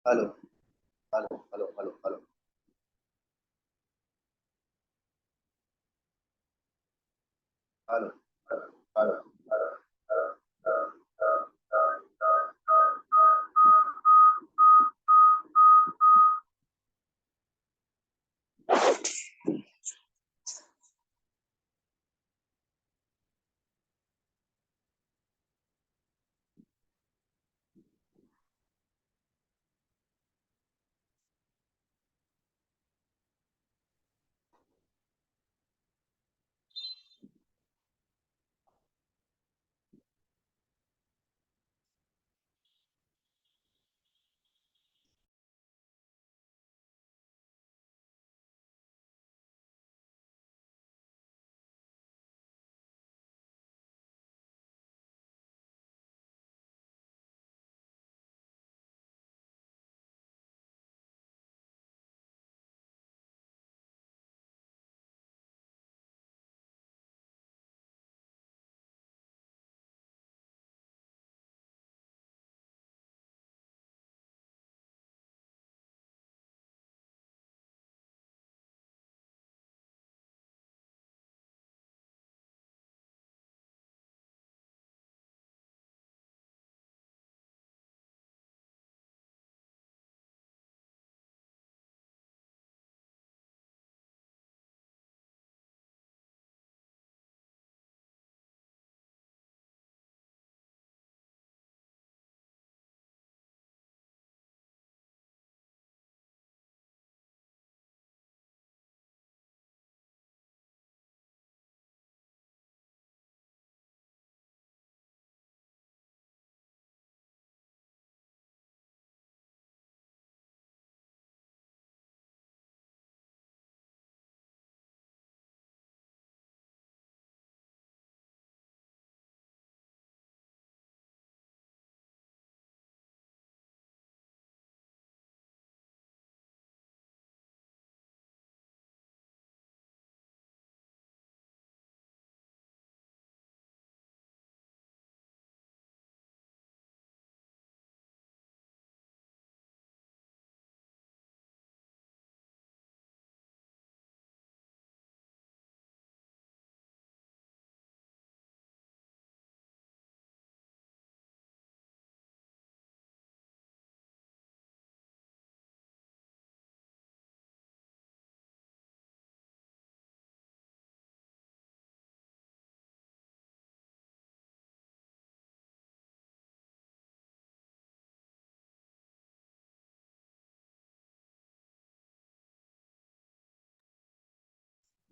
Hello hello hello hello hello hello hello hello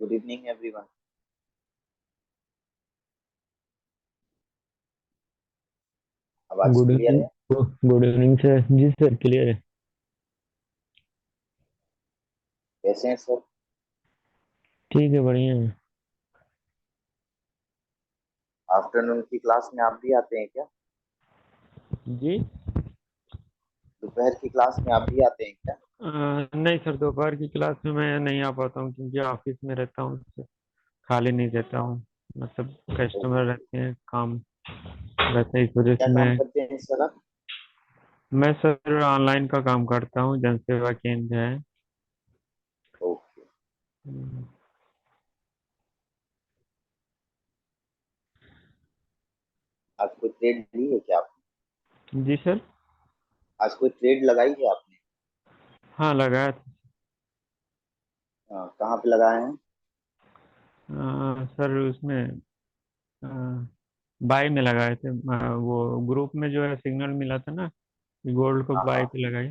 good evening everyone. आवाज good clear है? Evening. Good evening sir. जी sir, clear है। कैसे हैं sir? ठीक है, बढ़िया है। आफ्टरनून की क्लास में आप भी आते हैं क्या? जी। दोपहर की क्लास में आप भी आते हैं क्या? नहीं सर, दोपहर की क्लास में मैं नहीं आ पाता हूँ क्योंकि ऑफिस में रहता हूँ, तो खाली नहीं रहता हूँ। मतलब ओके। कस्टमर रहते हैं, काम रहता है, इस वजह क्या से काम करते हैं सर आप? मैं सर ऑनलाइन का काम करता हूँ, जन सेवा केंद्र है। ओके। हम्म, आज कोई ट्रेड ली है क्या आपने? जी सर। आज कोई ट्रेड लगाई है आपने? हाँ, लगाया था। कहाँ पे लगाए हैं? सर उसमें बाई में लगाए थे। वो ग्रुप में जो है सिग्नल मिला था ना कि गोल्ड को हाँ बाई हाँ। पे लगाए,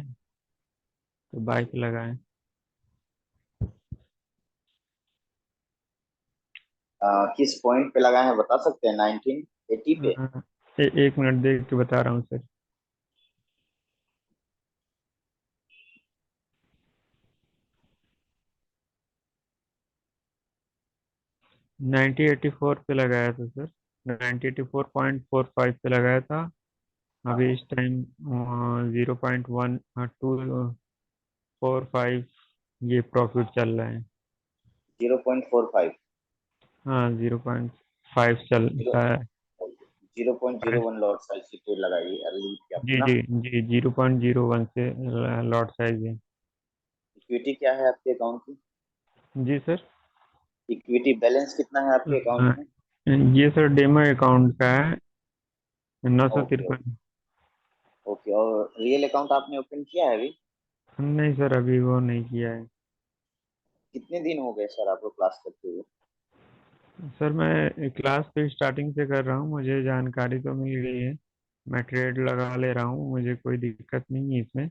तो बाई पे लगाए। किस पॉइंट पे लगाए हैं बता सकते हैं? 1980 पे? एक मिनट देख के बता रहा हूँ सर। 1984 पे लगाया था सर। 1984.45 पे लगाया था। हाँ अभी हाँ। इस टाइम 0.1245 ये प्रॉफिट चल रहा है। 0.45। हाँ, 0.5 चल जीरो। रहा है। 0.01 लॉट साइज की ट्रेड लगाइए लीड कैप जी ना। जी जी 0.01 से लॉट साइज है। इक्विटी क्या है आपके अकाउंट की? जी सर। इक्विटी बैलेंस कितना है आपके अकाउंट अ, में? ये सर डेमो अकाउंट का है, नौ सौ ओके ओके। तिरपन ओके, और रियल अकाउंट आपने ओपन किया है अभी? नहीं सर, अभी वो नहीं किया है। कितने दिन हो गए सर आपको क्लास करते हुए? सर मैं क्लास तो स्टार्टिंग से कर रहा हूँ, मुझे जानकारी तो मिल गई है, मैं ट्रेड लगा ले रहा हूँ, मुझे कोई दिक्कत नहीं है इसमें।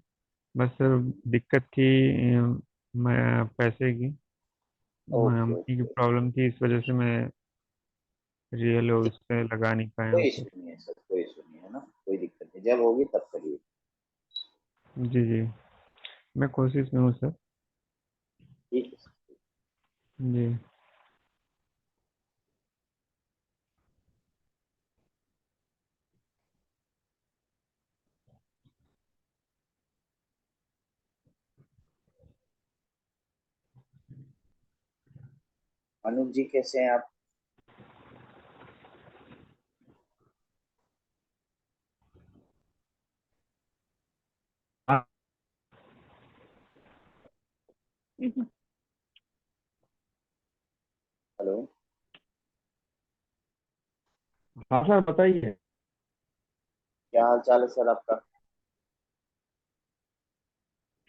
बस सर दिक्कत थी मैं पैसे की, ओके मनी की ओके। प्रॉब्लम थी, इस वजह से मैं रियल जी, उस पे लगा नहीं पाया हूँ कोई सर। इशू नहीं है सर, कोई इशू नहीं है ना, कोई दिक्कत नहीं, जब होगी तब करिए। जी जी, मैं कोशिश में हूँ सर। ठीक है सर। जी। अनुज जी कैसे हैं आप? हाँ हेलो। हाँ सर बताइए। क्या हाल चाल है सर आपका?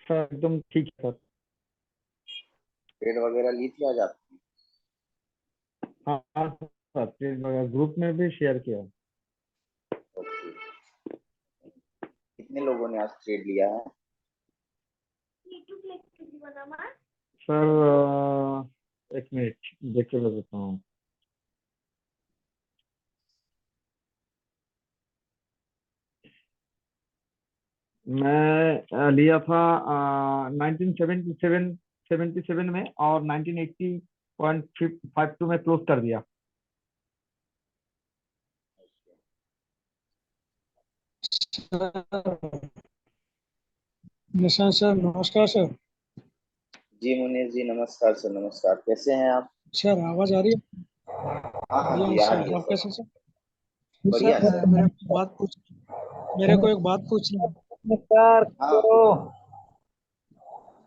सर एकदम ठीक है सर। ट्रेड वगैरह ली थी आज आपने? हाँ हाँ सर, ग्रुप में भी शेयर किया। ओके। कितने लोगों ने आज ट्रेड लिया है? सर एक मिनट देख के बताता हूँ। मैं लिया था 1977 में, और 1980.52 में क्लोज कर दिया। निशांत सर, नमस्कार सर। जी मुनीर जी, नमस्कार सर, नमस्कार, कैसे हैं आप? सर आवाज आ रही है? हाँ हाँ बढ़िया जी, हूँ आ सर, रही है आप सर। कैसे सर? बढ़िया सर सर। मेरे को एक बात पूछनी है। हाँ,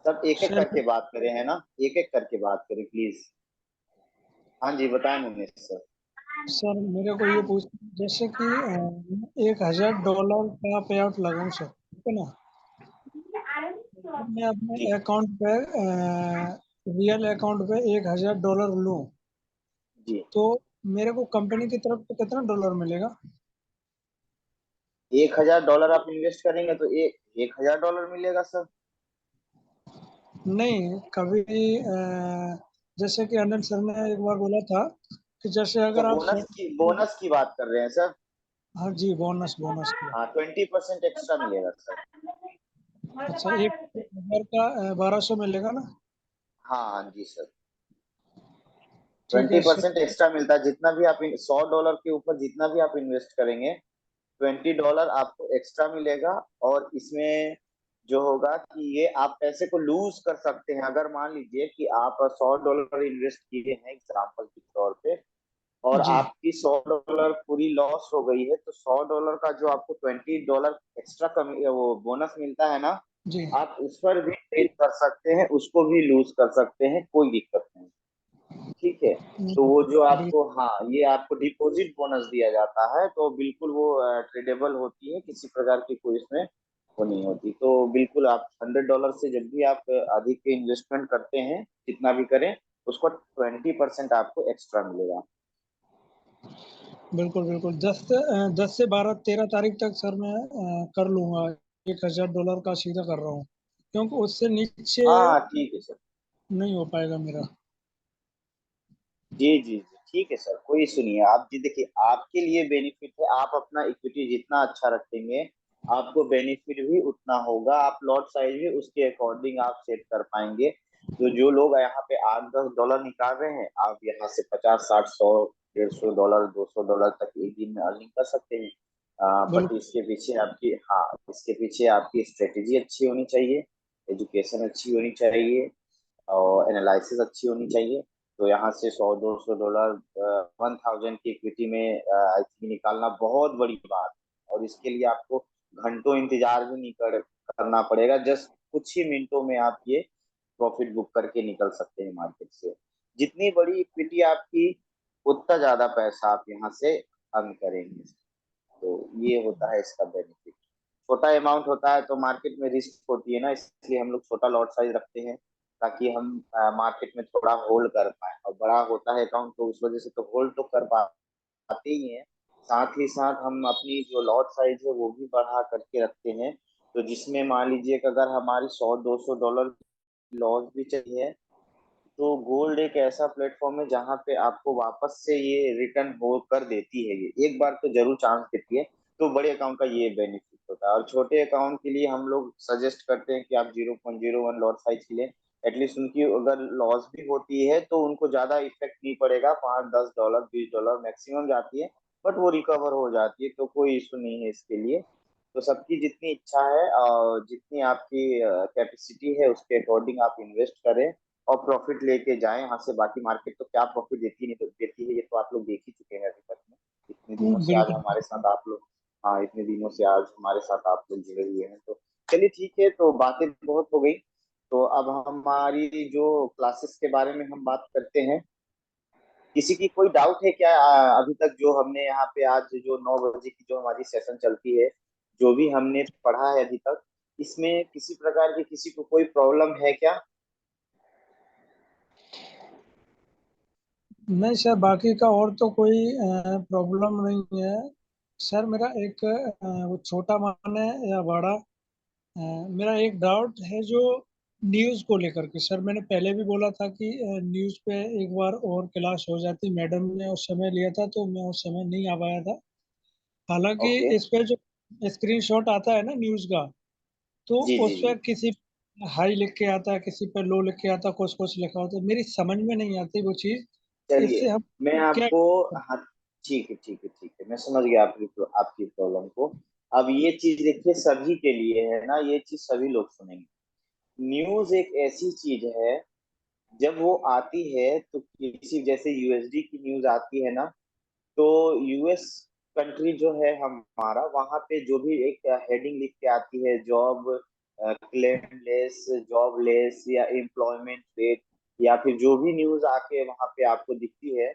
सब एक एक सर करके बात करें है ना, एक एक करके बात करें प्लीज। हाँ जी, बताएं मुनीर सर। सर मेरे को ये पूछ, जैसे कि $1,000 का पे आउट लगाऊं सर, ठीक है ना? मैं जी अपने अकाउंट पे रियल अकाउंट पे $1,000 लूं, जी। तो मेरे को कंपनी की तरफ से कितना डॉलर मिलेगा? $1,000 आप इन्वेस्ट करेंगे तो $1,000 मिलेगा सर। नहीं, कभी जैसे कि अनिल सर ने एक बार बोला था कि जैसे अच्छा, अगर आप बोनस की बात कर रहे हैं सर। हाँ जी, बोनस बोनस की। हाँ, 20% एक्स्ट्रा मिलेगा सर। अच्छा, 1,000 का 1,200 मिलेगा ना? हाँ हाँ जी सर। ठीक ट्वेंटी है सर। परसेंट एक्स्ट्रा मिलता है, जितना भी आप $100 के ऊपर जितना भी आप इन्वेस्ट करेंगे, $20 आपको एक्स्ट्रा मिलेगा। और इसमें जो होगा कि ये आप पैसे को लूज कर सकते हैं। अगर मान लीजिए कि आप $100 इन्वेस्ट किए हैं एग्जाम्पल के तौर पे, और जी आपकी $100 पूरी लॉस हो गई है, तो $100 का जो आपको $20 एक्स्ट्रा कमी वो बोनस मिलता है ना, जी। आप उस पर भी ट्रेड कर सकते हैं, उसको भी लूज कर सकते हैं, कोई दिक्कत नहीं। ठीक है। तो वो जो आपको, हाँ, ये आपको डिपॉजिट बोनस दिया जाता है, तो बिल्कुल वो ट्रेडेबल होती है, किसी प्रकार की कोई इसमें वो नहीं होती। तो बिल्कुल आप $100 से जब भी आप अधिक इन्वेस्टमेंट करते हैं, जितना भी करें, उसको 20% आपको एक्स्ट्रा मिलेगा। बिल्कुल बिल्कुल, 10 से 12 13 तारीख तक सर मैं कर लूंगा। $1,000 का सीधा कर रहा हूँ, क्योंकि उससे नीचे हाँ हाँ ठीक है सर। नहीं हो पाएगा मेरा। जी जी जी, ठीक है सर, कोई इशू नहीं है। आप जी देखिए, आपके लिए बेनिफिट है, आप अपना इक्विटी जितना अच्छा रखेंगे, आपको बेनिफिट भी उतना होगा। आप लॉट साइज भी उसके अकॉर्डिंग आप सेट कर पाएंगे। तो जो लोग यहाँ पे $8-10 निकाल रहे हैं, आप यहाँ से 50 60 100 $150 $200 तक एक दिन में अर्निंग कर सकते हैं। बट बिल्कुल इसके पीछे आपकी, हाँ, इसके पीछे आपकी स्ट्रेटेजी अच्छी होनी चाहिए, एजुकेशन अच्छी होनी चाहिए, और एनालिसिस अच्छी होनी चाहिए। तो यहाँ से 100-200 डॉलर 1000 की इक्विटी में आई थिंक निकालना बहुत बड़ी बात है। और इसके लिए आपको घंटों इंतजार भी नहीं करना पड़ेगा, जस्ट कुछ ही मिनटों में आप ये प्रॉफिट बुक करके निकल सकते हैं मार्केट से। जितनी बड़ी इक्विटी आपकी, उतना ज्यादा पैसा आप यहाँ से अर्न करेंगे। तो ये होता है इसका बेनिफिट। छोटा अमाउंट होता है तो मार्केट में रिस्क होती है ना, इसलिए हम लोग छोटा लॉट साइज रखते हैं, ताकि हम मार्केट में थोड़ा होल्ड कर पाए। और बड़ा होता है अकाउंट तो उस वजह से तो होल्ड तो कर पाते ही हैं, साथ ही साथ हम अपनी जो लॉट साइज है वो भी बढ़ा करके रखते हैं। तो जिसमें मान लीजिए कि अगर हमारी 100-200 डॉलर लॉस भी चाहिए, तो गोल्ड एक ऐसा प्लेटफॉर्म है जहां पे आपको वापस से ये रिटर्न हो कर देती है। ये एक बार तो जरूर चांस देती है। तो बड़े अकाउंट का ये बेनिफिट होता है। और छोटे अकाउंट के लिए हम लोग सजेस्ट करते हैं कि आप 0.01 लॉट साइज के लिए एटलीस्ट, उनकी अगर लॉस भी होती है तो उनको ज्यादा इफेक्ट नहीं पड़ेगा, 5-10 डॉलर 20 डॉलर मैक्सिमम जाती है, बट वो रिकवर हो जाती है, तो कोई इशू नहीं है इसके लिए। तो सबकी जितनी इच्छा है और जितनी आपकी कैपेसिटी है उसके अकॉर्डिंग आप इन्वेस्ट करें और प्रॉफिट लेके जाएं यहाँ से। बाकी मार्केट तो क्या प्रॉफिट देती नहीं तो देती है, ये तो आप लोग देख ही चुके हैं अभी तक में। इतने दिनों से आज बिल्कुल। हमारे साथ आप लोग, हाँ इतने दिनों से आज हमारे साथ आप लोग जुड़े हुए हैं। तो चलिए ठीक है, तो बातें बहुत हो गई। तो अब हमारी जो क्लासेस के बारे में हम बात करते हैं। किसी की कोई डाउट है क्या अभी तक जो हमने यहाँ पे आज जो 9 बजे की जो हमारी सेशन चलती है, जो भी हमने पढ़ा है अभी तक, इसमें किसी प्रकार की किसी को कोई प्रॉब्लम है क्या? नहीं सर, बाकी का और तो कोई प्रॉब्लम नहीं है। सर मेरा एक वो छोटा माने या बड़ा, मेरा एक डाउट है जो न्यूज़ को लेकर के। सर मैंने पहले भी बोला था कि न्यूज़ पे एक बार और क्लास हो जाती, मैडम ने उस समय लिया था तो मैं उस समय नहीं आ पाया था। हालांकि ओके। इस पे जो स्क्रीनशॉट आता है ना न्यूज़ का, तो जी जी उस जी। पे किसी हाई लिख के आता है, किसी पे लो लिख के आता है, कुछ कुछ लिखा होता है, मेरी समझ में नहीं आती वो चीज़। चलिए इससे हम मैं क्या। आपको, हाँ ठीक है ठीक है ठीक है, मैं समझ गया आपकी प्रॉब्लम को। अब ये चीज देखिए सभी के लिए है ना, ये चीज सभी लोग सुनेंगे। न्यूज एक ऐसी चीज है, जब वो आती है तो किसी जैसे यूएसडी की न्यूज आती है ना, तो यूएस कंट्री जो है हमारा, वहां पे जो भी एक हेडिंग लिख के आती है, जॉब क्लेमलेस, जॉबलेस या एम्प्लॉयमेंट रेट, या फिर जो भी न्यूज आके वहां पे आपको दिखती है,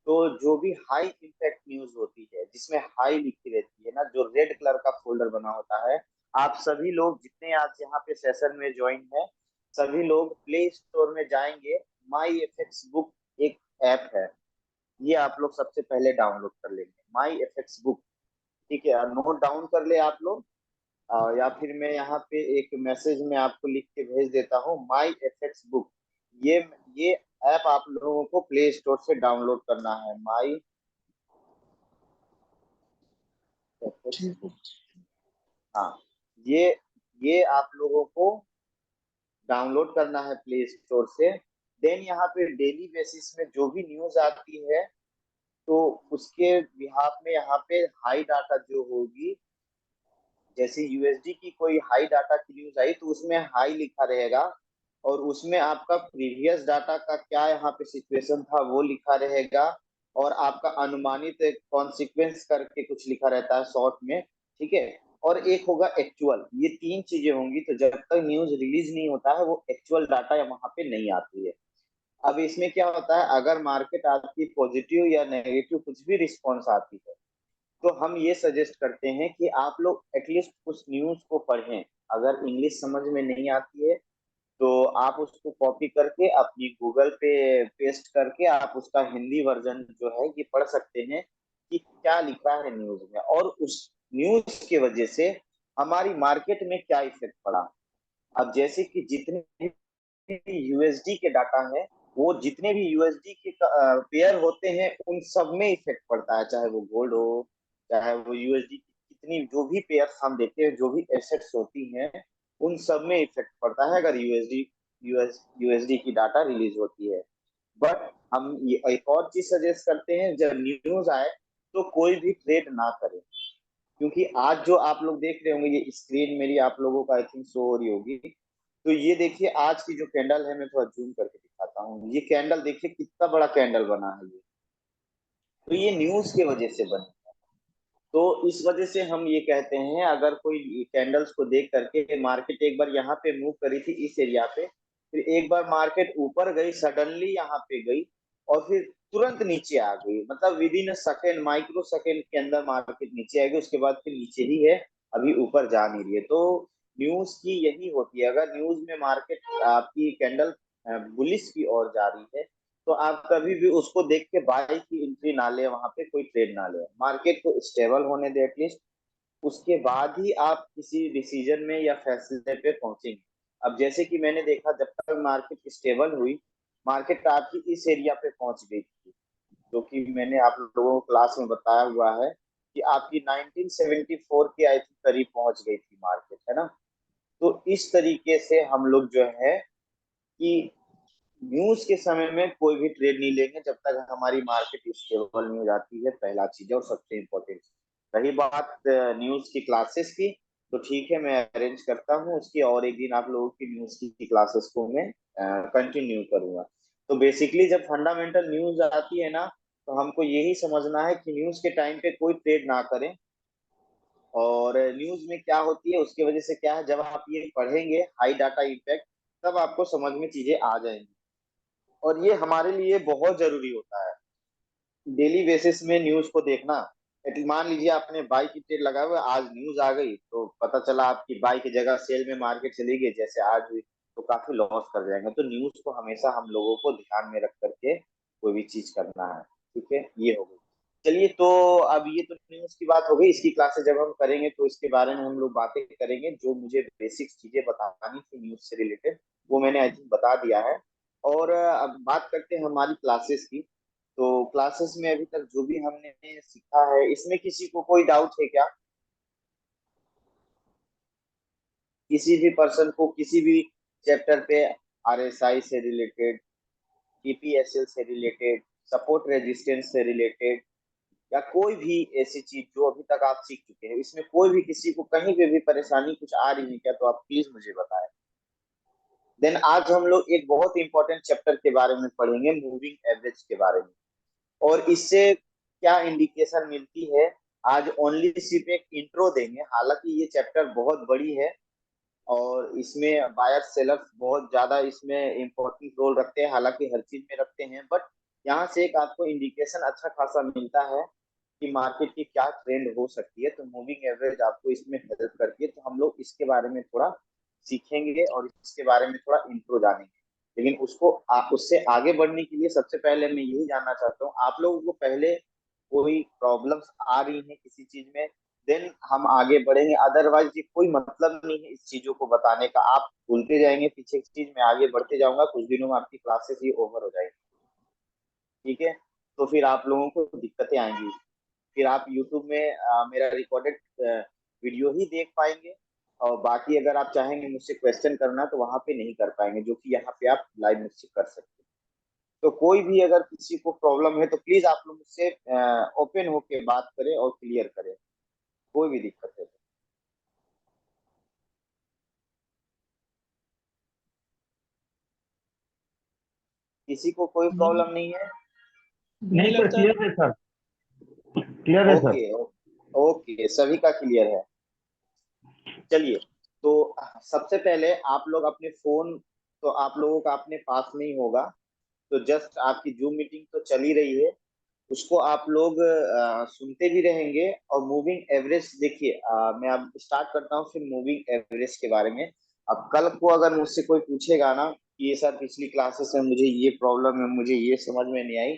तो जो भी हाई इम्पैक्ट न्यूज होती है जिसमें हाई लिखी रहती है ना, जो रेड कलर का फोल्डर बना होता है, आप सभी लोग जितने आज यहाँ पे सेशन में ज्वाइन है, सभी लोग प्ले स्टोर में जाएंगे। माई एफएक्स बुक एक ऐप है, ये आप लोग सबसे पहले डाउनलोड कर लेंगे, माई एफएक्स बुक। ठीक है, नोट डाउन कर ले आप लोग। या फिर मैं यहाँ पे एक मैसेज में आपको लिख के भेज देता हूँ, माई एफएक्स बुक। ये ये ऐप आप लोगों को प्ले स्टोर से डाउनलोड करना है, माई एफएक्स ठीक। बुक। हाँ, ये ये आप लोगों को डाउनलोड करना है प्ले स्टोर से। देन यहाँ पे डेली बेसिस में जो भी न्यूज आती है, तो उसके बिहाफ में यहाँ पे हाई डाटा जो होगी, जैसे यूएसडी की कोई हाई डाटा की न्यूज आई तो उसमें हाई लिखा रहेगा, और उसमें आपका प्रीवियस डाटा का क्या यहाँ पे सिचुएशन था वो लिखा रहेगा, और आपका अनुमानित कॉन्सिक्वेंस करके कुछ लिखा रहता है शॉर्ट में। ठीक है, और एक होगा एक्चुअल। ये तीन चीजें होंगी, तो जब तक न्यूज रिलीज नहीं होता है वो एक्चुअल डाटा वहां पे नहीं आती है। अब इसमें क्या होता है, अगर मार्केट आपकी पॉजिटिव या नेगेटिव कुछ भी रिस्पॉन्स आती है, तो हम ये सजेस्ट करते हैं कि आप लोग एटलीस्ट उस न्यूज को पढ़ें। अगर इंग्लिश समझ में नहीं आती है तो आप उसको कॉपी करके अपनी गूगल पे पेस्ट करके आप उसका हिंदी वर्जन जो है ये पढ़ सकते हैं कि क्या लिखा है न्यूज में, और उस न्यूज की वजह से हमारी मार्केट में क्या इफेक्ट पड़ा। अब जैसे कि जितने भी यूएसडी के डाटा है, वो जितने भी यूएसडी के पेयर होते हैं उन सब में इफेक्ट पड़ता है, चाहे वो गोल्ड हो, चाहे वो यूएसडी की कितनी जो भी पेयर हम देखते हैं, जो भी एसेट्स होती हैं, उन सब में इफेक्ट पड़ता है अगर यूएसडी की डाटा रिलीज होती है। बट हम ये एक और चीज सजेस्ट करते हैं, जब न्यूज आए तो कोई भी ट्रेड ना करें। क्योंकि आज जो आप लोग देख रहे होंगे, ये स्क्रीन मेरी आप लोगों का आई थिंक शो हो रही होगी, तो ये देखिए आज की जो कैंडल है, मैं थोड़ा जूम करके दिखाता हूँ। ये कैंडल देखिए कितना बड़ा कैंडल बना है ये। तो ये न्यूज की वजह से बना। तो इस वजह से हम ये कहते हैं, अगर कोई कैंडल्स को देख करके मार्केट एक बार यहाँ पे मूव करी थी इस एरिया पे, फिर एक बार मार्केट ऊपर गई, सडनली यहाँ पे गई और फिर तुरंत नीचे आ गई, मतलब with in second, micro second के अंदर मार्केट नीचे आ गई, उसके बाद फिर नीचे ही है, अभी ऊपर जा नहीं रही है। तो न्यूज की यही होती है, अगर न्यूज में मार्केट आपकी कैंडल बुलिश की ओर जा रही है, तो आप कभी भी उसको देख के बाई की एंट्री ना ले, वहां पे कोई ट्रेड ना ले, मार्केट को स्टेबल होने दे एटलीस्ट, उसके बाद ही आप किसी डिसीजन में या फैसले पे पहुंचेंगे। अब जैसे कि मैंने देखा, जब तक मार्केट स्टेबल हुई, मार्केट आपकी इस एरिया पे पहुंच गई थी, जो कि मैंने आप लोगों को क्लास में बताया हुआ है कि आपकी 1974 के आई थिंक करीब पहुंच गई थी मार्केट, है ना। तो इस तरीके से हम लोग जो है कि न्यूज के समय में कोई भी ट्रेड नहीं लेंगे जब तक हमारी मार्केट स्टेबल नहीं हो जाती है, पहला चीज है। और सबसे इम्पोर्टेंट रही बात न्यूज की क्लासेस की, तो ठीक है, मैं अरेंज करता हूँ उसकी, और एक दिन आप लोगों की न्यूज की क्लासेस को मैं कंटिन्यू करूंगा। तो बेसिकली जब फंडामेंटल न्यूज आती है ना, तो हमको यही समझना है कि न्यूज के टाइम पे कोई ट्रेड ना करें। और न्यूज में क्या होती है उसकी वजह से क्या है, जब आप ये पढ़ेंगे हाई डाटा इम्पैक्ट, तब आपको समझ में चीजें आ जाएंगी। और ये हमारे लिए बहुत जरूरी होता है, डेली बेसिस में न्यूज को देखना। मान लीजिए आपने बाई की ट्रेड लगाया हुआ है, आज न्यूज आ गई तो पता चला आपकी बाई की जगह सेल में मार्केट चली गई, जैसे आज हुई, तो काफी लॉस कर जाएंगे। तो न्यूज को हमेशा हम लोगों को ध्यान में रख करके कोई भी चीज करना है। ठीक है, ये हो गई। चलिए, तो अब ये तो न्यूज की बात हो गई, इसकी क्लासेस जब हम करेंगे तो इसके बारे में हम लोग बातें करेंगे। जो मुझे बेसिक चीजें बतानी थी न्यूज से रिलेटेड, वो मैंने आई थिंक बता दिया है। और अब बात करते हैं हमारी क्लासेस की। तो क्लासेस में अभी तक जो भी हमने सीखा है, इसमें किसी को कोई डाउट है क्या? किसी भी पर्सन को किसी भी चैप्टर पे, आरएसआई से रिलेटेड, टीपीएसएल से रिलेटेड, सपोर्ट रेजिस्टेंस से रिलेटेड, या कोई भी ऐसी चीज जो अभी तक आप सीख चुके हैं, इसमें कोई भी किसी को कहीं पे भी परेशानी कुछ आ रही है क्या, तो आप प्लीज मुझे बताएं। देन आज हम लोग एक बहुत इंपॉर्टेंट चैप्टर के बारे में पढ़ेंगे, मूविंग एवरेज के बारे में। और इससे क्या इंडिकेशन मिलती है, आज ओनली सिर्फ एक इंट्रो देंगे। हालांकि ये चैप्टर बहुत बड़ी है और इसमें बायर सेलर्स बहुत ज्यादा इसमें इंपॉर्टेंट रोल रखते हैं, हालांकि हर चीज में रखते हैं, बट यहाँ से एक आपको इंडिकेशन अच्छा खासा मिलता है कि मार्केट की क्या ट्रेंड हो सकती है। तो मूविंग एवरेज आपको इसमें हेल्प करती है, तो हम लोग इसके बारे में थोड़ा सीखेंगे और इसके बारे में थोड़ा इंट्रो जानेंगे। लेकिन उससे आगे बढ़ने के लिए सबसे पहले मैं यही जानना चाहता हूँ, आप लोगों को पहले कोई प्रॉब्लम्स आ रही है किसी चीज में, देन हम आगे बढ़ेंगे। अदरवाइज ये कोई मतलब नहीं है इस चीजों को बताने का, आप भूलते जाएंगे पीछे की चीज में, आगे बढ़ते जाऊंगा, कुछ दिनों में आपकी क्लासेस ही ओवर हो जाएगी। ठीक है, तो फिर आप लोगों को दिक्कतें आएंगी, फिर आप यूट्यूब में मेरा रिकॉर्डेड वीडियो ही देख पाएंगे, और बाकी अगर आप चाहेंगे मुझसे क्वेश्चन करना तो वहां पे नहीं कर पाएंगे, जो कि यहाँ पे आप लाइव मुझसे कर सकते हैं। तो कोई भी अगर किसी को प्रॉब्लम है तो प्लीज आप लोग मुझसे ओपन होके बात करें और क्लियर करें, कोई भी दिक्कत है तो। किसी को कोई नहीं, प्रॉब्लम नहीं है? नहीं नहीं सर, लगता। क्लियर है सर, क्लियर है सर। ओके, ओके, सभी का क्लियर है। चलिए, तो सबसे पहले आप लोग अपने फोन, तो आप लोगों का अपने पास में ही होगा, तो जस्ट आपकी जूम मीटिंग तो चल ही रही है, उसको आप लोग सुनते भी रहेंगे। और मूविंग एवरेज देखिए, मैं अब स्टार्ट करता हूँ फिर मूविंग एवरेज के बारे में। अब कल को अगर मुझसे कोई पूछेगा ना कि ये सर पिछली क्लासेस में मुझे ये प्रॉब्लम है, मुझे ये समझ में नहीं आई,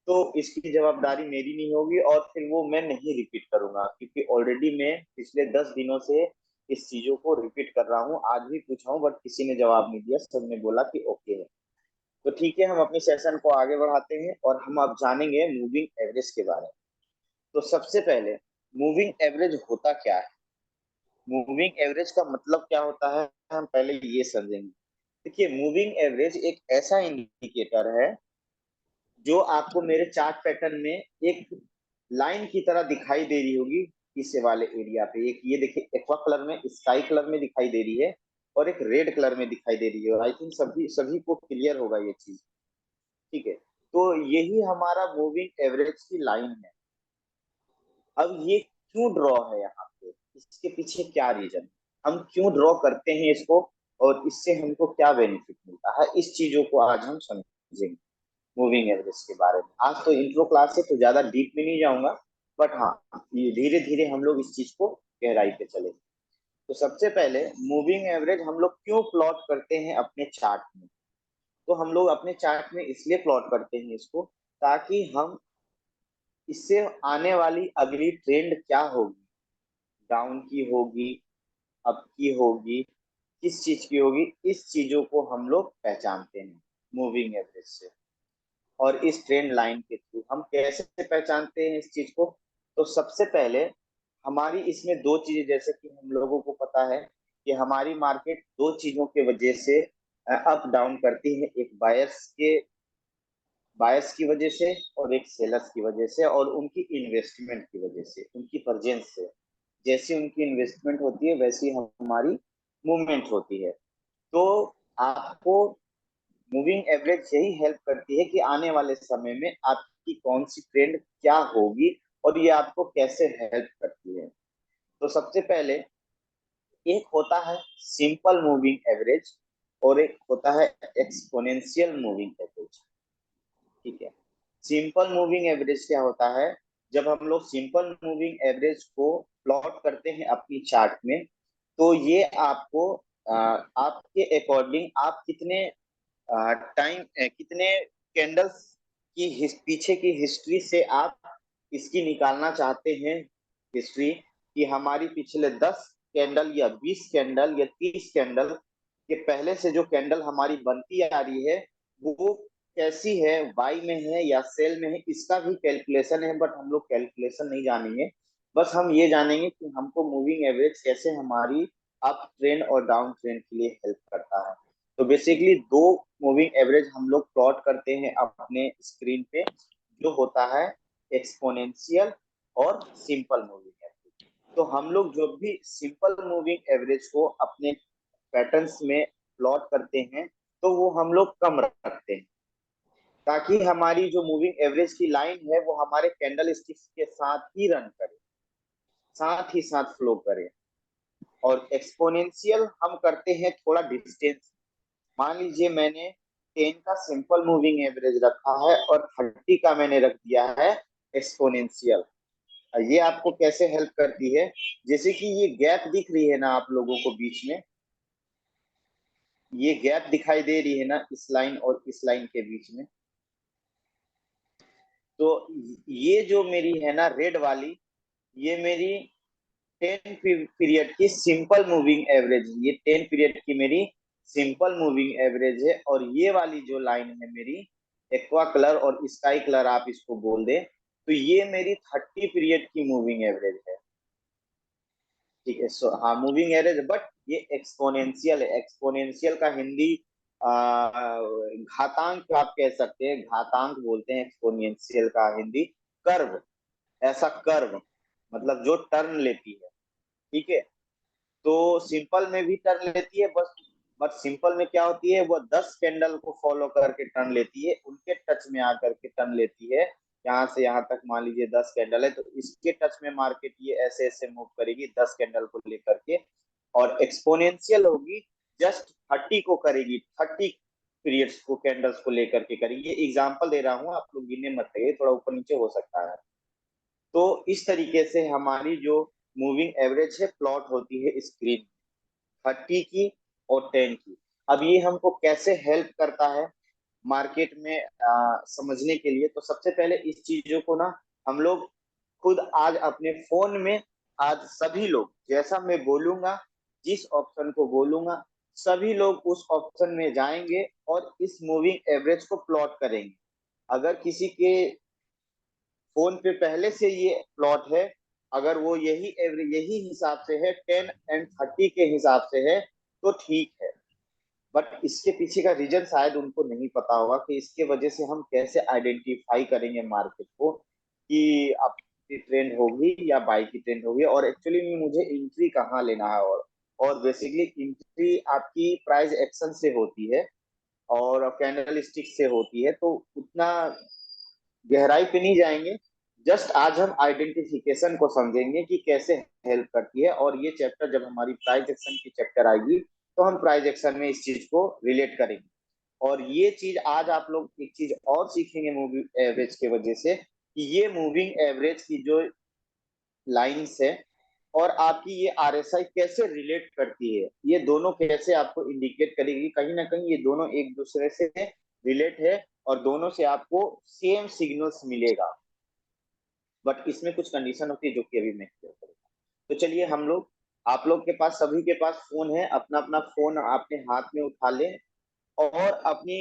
तो इसकी जवाबदारी मेरी नहीं होगी, और फिर वो मैं नहीं रिपीट करूंगा, क्योंकि ऑलरेडी मैं पिछले 10 दिनों से इस चीजों को रिपीट कर रहा हूँ। आज भी पूछा हूँ बट किसी ने जवाब नहीं दिया, सबने बोला कि ओके है। तो ठीक है, हम अपनी सेशन को आगे बढ़ाते हैं और हम अब जानेंगे मूविंग एवरेज के बारे में। तो सबसे पहले मूविंग एवरेज होता क्या है, मूविंग एवरेज का मतलब क्या होता है, हम पहले ये समझेंगे। देखिए, मूविंग एवरेज एक ऐसा इंडिकेटर है जो आपको मेरे चार्ट पैटर्न में एक लाइन की तरह दिखाई दे रही होगी, इस वाले एरिया पे। एक ये देखिए, एक्वा कलर में, स्काई कलर में दिखाई दे रही है, और एक रेड कलर में दिखाई दे रही है। आई थिंक सभी सभी को क्लियर होगा ये चीज। ठीक है, तो यही हमारा मूविंग एवरेज की लाइन है। अब ये क्यों ड्रॉ है यहाँ पे, इसके पीछे क्या रीजन, हम क्यों ड्रॉ करते हैं इसको, और इससे हमको क्या बेनिफिट मिलता है, इस चीजों को आज हम समझेंगे मूविंग एवरेज के बारे में। आज तो इंट्रो क्लास है तो ज्यादा डीप में नहीं जाऊंगा, बट हाँ धीरे धीरे हम लोग इस चीज को गहराई पे चलेंगे। तो सबसे पहले मूविंग एवरेज हम लोग क्यों प्लॉट करते हैं अपने चार्ट में। तो हम लोग अपने चार्ट में इसलिए प्लॉट करते हैं इसको, ताकि हम इससे आने वाली अगली ट्रेंड क्या होगी, डाउन की होगी, अप की होगी, किस चीज की होगी, इस चीजों को हम लोग पहचानते हैं मूविंग एवरेज से। और इस ट्रेंड लाइन के थ्रू हम कैसे पहचानते हैं इस चीज को। तो सबसे पहले हमारी इसमें दो चीजें, जैसे कि हम लोगों को पता है कि हमारी मार्केट दो चीजों के वजह से अप डाउन करती है, एक बायर्स की वजह से और एक सेलर्स की वजह से, और उनकी इन्वेस्टमेंट की वजह से, उनकी परजेंस से। जैसी उनकी इन्वेस्टमेंट होती है वैसी हमारी मूवमेंट होती है। तो आपको मूविंग एवरेज यही हेल्प करती है कि आने वाले समय में आपकी कौन सी ट्रेंड क्या होगी, और ये आपको कैसे हेल्प करती है। तो सबसे पहले एक होता है सिंपल मूविंग एवरेज, और एक होता है एक्सपोनेंशियल मूविंग एवरेज। ठीक है, सिंपल मूविंग एवरेज क्या होता है, जब हम लोग सिंपल मूविंग एवरेज को प्लॉट करते हैं अपनी चार्ट में, तो ये आपको आपके अकॉर्डिंग आप कितने टाइम कितने कैंडल्स की पीछे की हिस्ट्री से आप इसकी निकालना चाहते हैं हिस्ट्री, कि हमारी पिछले 10 कैंडल या 20 कैंडल या 30 कैंडल के पहले से जो कैंडल हमारी बनती आ रही है वो कैसी है, बाई में है या सेल में है, इसका भी कैलकुलेशन है। बट हम लोग कैलकुलेशन नहीं जानेंगे, बस हम ये जानेंगे कि हमको मूविंग एवरेज कैसे हमारी अप ट्रेंड और डाउन ट्रेंड के लिए हेल्प करता है। तो बेसिकली दो मूविंग एवरेज हम लोग प्लॉट करते हैं अपने स्क्रीन पे, जो होता है एक्सपोनेंशियल और सिंपल मूविंग एवरेज। तो हम लोग जो भी सिंपल मूविंग एवरेज को अपने पैटर्न्स में प्लॉट करते हैं, तो वो हम लोग कम रखते हैं, ताकि हमारी जो मूविंग एवरेज की लाइन है वो हमारे कैंडल स्टिक्स के साथ ही रन करे, साथ ही साथ फ्लो करे। और एक्सपोनेंशियल हम करते हैं थोड़ा डिस्टेंस। मान लीजिए मैंने 10 का सिंपल मूविंग एवरेज रखा है और 30 का मैंने रख दिया है एक्सपोनेंशियल। ये आपको कैसे हेल्प करती है, जैसे कि ये गैप दिख रही है ना आप लोगों को बीच में, ये गैप दिखाई दे रही है ना इस लाइन और इस लाइन के बीच में। तो ये जो मेरी है ना रेड वाली, ये मेरी 10 पीरियड की सिंपल मूविंग एवरेज, ये 10 पीरियड की मेरी सिंपल मूविंग एवरेज है। और ये वाली जो लाइन है मेरी एक्वा कलर और स्काई कलर आप इसको बोल दे, तो ये मेरी 30 पीरियड की मूविंग एवरेज है। ठीक है, सो हाँ मूविंग एवरेज, बट ये एक्सपोनेंशियल है। एक्सपोनेंशियल का हिंदी घातांक आप कह सकते हैं, घातांक बोलते हैं एक्सपोनेंशियल का हिंदी। कर्व, ऐसा कर्व मतलब जो टर्न लेती है। ठीक है, तो सिंपल में भी टर्न लेती है, बस बट सिंपल में क्या होती है, वो 10 कैंडल को फॉलो करके टर्न लेती है, उनके टच में आकर के टर्न लेती है। यहाँ से यहाँ तक मान लीजिए 10 कैंडल है, तो इसके टच में मार्केट ये ऐसे ऐसे मूव करेगी 10 कैंडल को लेकर के। और एक्सपोनेंशियल होगी, जस्ट 30 को करेगी, 30 पीरियड्स को कैंडल्स को लेकर के करेगी। ये एग्जाम्पल दे रहा हूँ, आप लोग गिनने मत लगे, थोड़ा ऊपर नीचे हो सकता है। तो इस तरीके से हमारी जो मूविंग एवरेज है प्लॉट होती है स्क्रीन, 30 की और 10 की। अब ये हमको कैसे हेल्प करता है मार्केट में समझने के लिए, तो सबसे पहले इस चीजों को ना हम लोग खुद आज अपने फोन में, आज सभी लोग जैसा मैं बोलूंगा, जिस ऑप्शन को बोलूंगा, सभी लोग उस ऑप्शन में जाएंगे और इस मूविंग एवरेज को प्लॉट करेंगे। अगर किसी के फोन पे पहले से ये प्लॉट है, अगर वो यही हिसाब से है 10 एंड 30 के हिसाब से है, तो ठीक है। बट इसके पीछे का रीजन शायद उनको नहीं पता होगा कि इसके वजह से हम कैसे आइडेंटिफाई करेंगे मार्केट को, कि अप की ट्रेंड होगी या बाई की ट्रेंड होगी, और एक्चुअली में मुझे एंट्री कहाँ लेना है। और और बेसिकली एंट्री आपकी प्राइस एक्शन से होती है और कैंडल स्टिक से होती है, तो उतना गहराई पे नहीं जाएंगे। जस्ट आज हम आइडेंटिफिकेशन को समझेंगे कि कैसे हेल्प करती है, और ये चैप्टर जब हमारी प्राइस एक्शन की चैप्टर आएगी तो हम प्राइस एक्शन में इस चीज को रिलेट करेंगे। और ये चीज आज आप लोग एक चीज और सीखेंगे मूविंग एवरेज के वजह से, कि ये मूविंग एवरेज की जो लाइंस है और आपकी ये आरएसआई कैसे रिलेट करती है, ये दोनों कैसे आपको इंडिकेट करेगी, कहीं ना कहीं ये दोनों एक दूसरे से रिलेट है और दोनों से आपको सेम सिग्नल्स मिलेगा। बट इसमें कुछ कंडीशन होती है जो कि अभी मैं क्लियर करूंगा। तो चलिए हम लोग, आप लोग के पास, सभी के पास फोन है, अपना अपना फोन अपने हाथ में उठा ले और अपनी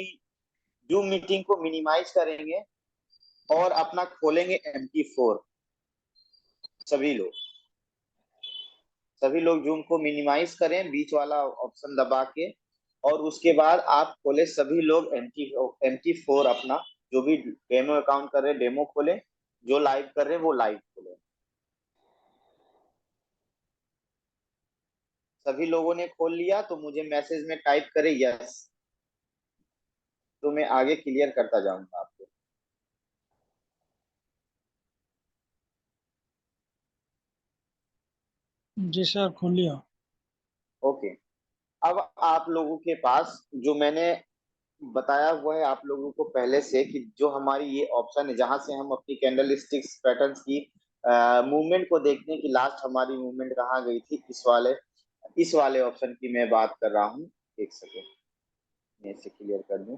जूम मीटिंग को मिनिमाइज करेंगे और अपना खोलेंगे MP4। सभी लोग जूम को मिनिमाइज करें, बीच वाला ऑप्शन दबा के, और उसके बाद आप खोले सभी लोग MP4 अपना, जो भी डेमो अकाउंट कर रहे हैं डेमो खोले, जो लाइव कर रहे हैं वो लाइव खोले। सभी लोगों ने खोल लिया तो मुझे मैसेज में टाइप करें यस, तो मैं आगे क्लियर करता जाऊंगा आपको। जी सर, खोल लिया। ओके, अब आप लोगों के पास जो मैंने बताया हुआ है आप लोगों को पहले से, कि जो हमारी ये ऑप्शन है जहां से हम अपनी कैंडल स्टिक्स पैटर्न्स की मूवमेंट को देखते हैं कि लास्ट हमारी मूवमेंट कहाँ गई थी, इस वाले ऑप्शन की मैं बात कर रहा हूँ। एक सेकेंड मैं इसे क्लियर कर दूं।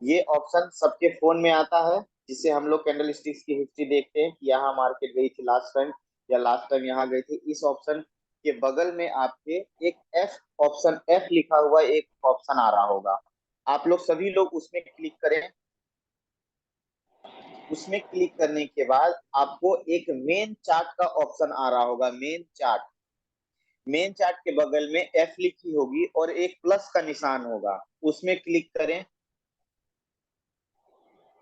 ये ऑप्शन सबके फोन में आता है, जिससे हम लोग कैंडल स्टिक्स की हिस्ट्री देखते हैं कि यहाँ मार्केट गई थी लास्ट टाइम, या लास्ट टाइम यहाँ गई थी। इस ऑप्शन के बगल में आपके एक F लिखा हुआ एक ऑप्शन आ रहा होगा, आप लोग सभी लोग उसमें क्लिक करें। उसमें क्लिक करने के बाद आपको एक मेन चार्ट का ऑप्शन आ रहा होगा, मेन चार्ट के बगल में F लिखी होगी और एक प्लस का निशान होगा, उसमें क्लिक करें।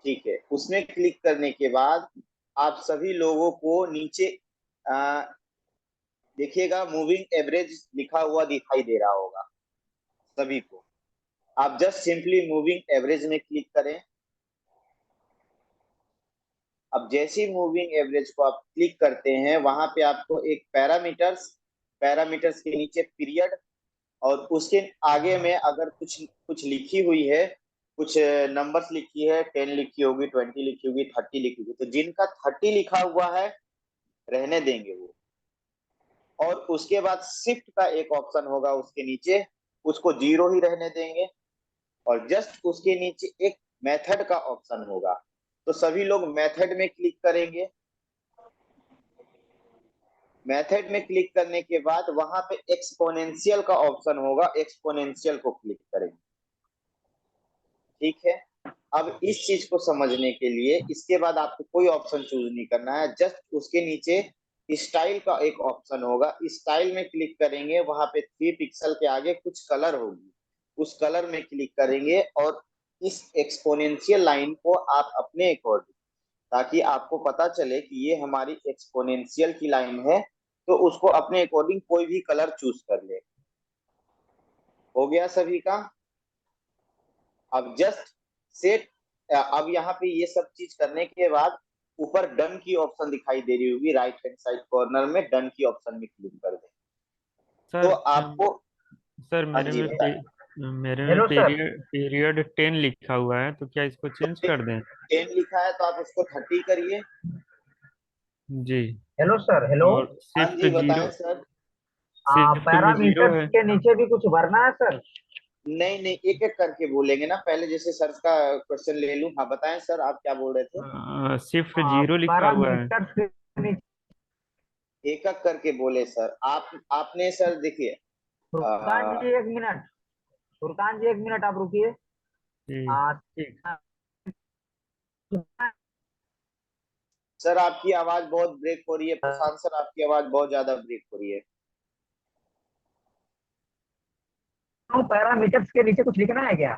ठीक है, उसमें क्लिक करने के बाद आप सभी लोगों को नीचे देखिएगा मूविंग एवरेज लिखा हुआ दिखाई दे रहा होगा सभी को। आप जस्ट सिंपली मूविंग एवरेज में क्लिक करें। अब जैसे ही मूविंग एवरेज को आप क्लिक करते हैं, वहां पे आपको एक पैरामीटर्स के नीचे पीरियड, और उसके आगे में अगर कुछ कुछ लिखी हुई है, कुछ नंबर्स लिखी है, 10 लिखी होगी, 20 लिखी होगी, 30 लिखी होगी, तो जिनका 30 लिखा हुआ है रहने देंगे वो। और उसके बाद शिफ्ट का एक ऑप्शन होगा उसके नीचे, उसको 0 ही रहने देंगे। और जस्ट उसके नीचे एक मेथड का ऑप्शन होगा, तो सभी लोग मेथड में क्लिक करेंगे। मेथड में क्लिक करने के बाद वहां पे एक्सपोनेंशियल का ऑप्शन होगा, एक्सपोनेंशियल को क्लिक करेंगे। ठीक है, अब इस चीज को समझने के लिए इसके बाद आपको कोई ऑप्शन चूज नहीं करना है, जस्ट उसके नीचे स्टाइल का एक ऑप्शन होगा, स्टाइल में क्लिक करेंगे। वहां पे 3 पिक्सल के आगे कुछ कलर होगी, उस कलर में क्लिक करेंगे और इस एक्सपोनेंशियल लाइन को आप अपने अकॉर्डिंग, ताकि आपको पता चले कि ये हमारी एक्सपोनेंशियल की लाइन है, तो उसको अपने अकॉर्डिंग कोई भी कलर चूज कर ले। हो गया सभी का? अब जस्ट सेट, अब यहाँ पे ये सब चीज करने के बाद ऊपर डन की ऑप्शन दिखाई दे रही होगी, राइट हैंड साइड कॉर्नर में डन की ऑप्शन में क्लिक कर दें। तो सर आपको, सर हाँ जी बताएं। मेरे में हेलो सर। पीरियड 10 लिखा हुआ है, तो क्या इसको चेंज कर दें? 10 लिखा है तो आप उसको 30 करिए। जी। Hello sir. हेलो। और हाँ शिफ्ट जी जीरो, बताएं सर। शिफ्ट में 0 पैरामीटर्स है। के नीचे भी कुछ भरना है सर? नहीं नहीं, एक एक करके बोलेंगे ना, पहले जैसे सर का क्वेश्चन ले लूं। हाँ बताएं सर, आप क्या बोल रहे थे? शिफ्ट 0 लिखा हुआ है। पैरामीटर्स के नीचे। एक एक करके बोले सर। आपने सर देखिए, फुरकान जी एक मिनट। फुरकान जी एक मिनट, आप रुकिए। जी। आ, ठीक। सर आपकी आवाज बहुत ब्रेक हो रही है, प्रशांत सर आपकी आवाज बहुत ज्यादा ब्रेक हो रही है। पैरामीटर्स के नीचे कुछ लिखना है क्या?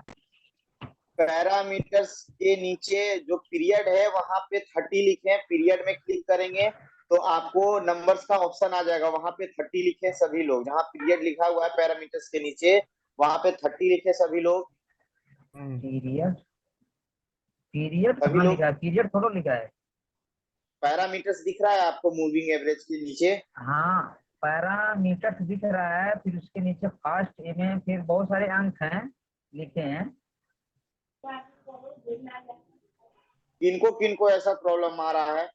पैरामीटर्स के नीचे जो पीरियड है वहां पे 30 लिखे हैं, पीरियड में क्लिक करेंगे तो आपको नंबर्स का ऑप्शन आ जाएगा, वहां पे 30 लिखे सभी लोग, जहाँ पीरियड लिखा हुआ है पैरामीटर्स के नीचे वहां पे 30 लिखे सभी लोग। पीरियड, पीरियड सभी कहाँ लोग लिखा है? पीरियड थोड़ा लिखा है। पैरामीटर्स दिख रहा है आपको मूविंग एवरेज के नीचे? हाँ, पैरामीटर्स दिख रहा है, फिर उसके नीचे फर्स्ट ए में फिर बहुत सारे अंक हैं लिखे हैं। किनको ऐसा प्रॉब्लम आ रहा है?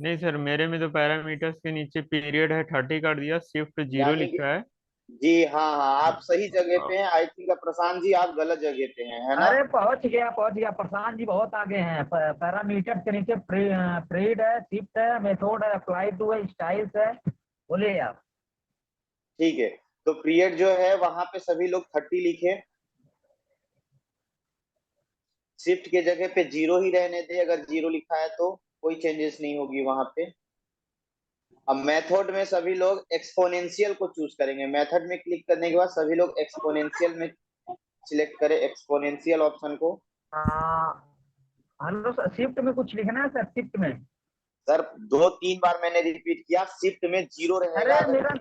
नहीं सर, मेरे में तो पैरामीटर्स के नीचे पीरियड है 30 कर दिया, शिफ्ट 0 यानी कि लिखा है। जी हाँ हाँ, आप सही जगह पे हैं। आई थिंक प्रशांत जी आप गलत जगह पे हैं, है ना? अरे पहुंच गया प्रशांत जी, बहुत आगे हैं। पैरामीटर्स के नीचे प्रीड है, शिफ्ट है, मेथड है, अप्लाई टू है, स्टाइल्स है। बोलिए आप। ठीक है, तो पीरियड जो है वहां पे सभी लोग 30 लिखे, शिफ्ट के जगह पे 0 ही रहने दे, अगर 0 लिखा है तो कोई चेंजेस नहीं होगी वहां पे। अब मेथड में सभी लोग एक्सपोनेंशियल को चूज करेंगे। मेथड में क्लिक करने के बाद सभी लोग एक्सपोनेंशियल में सिलेक्ट करें, एक्सपोनेंशियल ऑप्शन को। हेलो सर, शिफ्ट में कुछ लिखना है सर? शिफ्ट में सर 2-3 बार मैंने रिपीट किया, शिफ्ट में 0 रहेगा अरे अगर।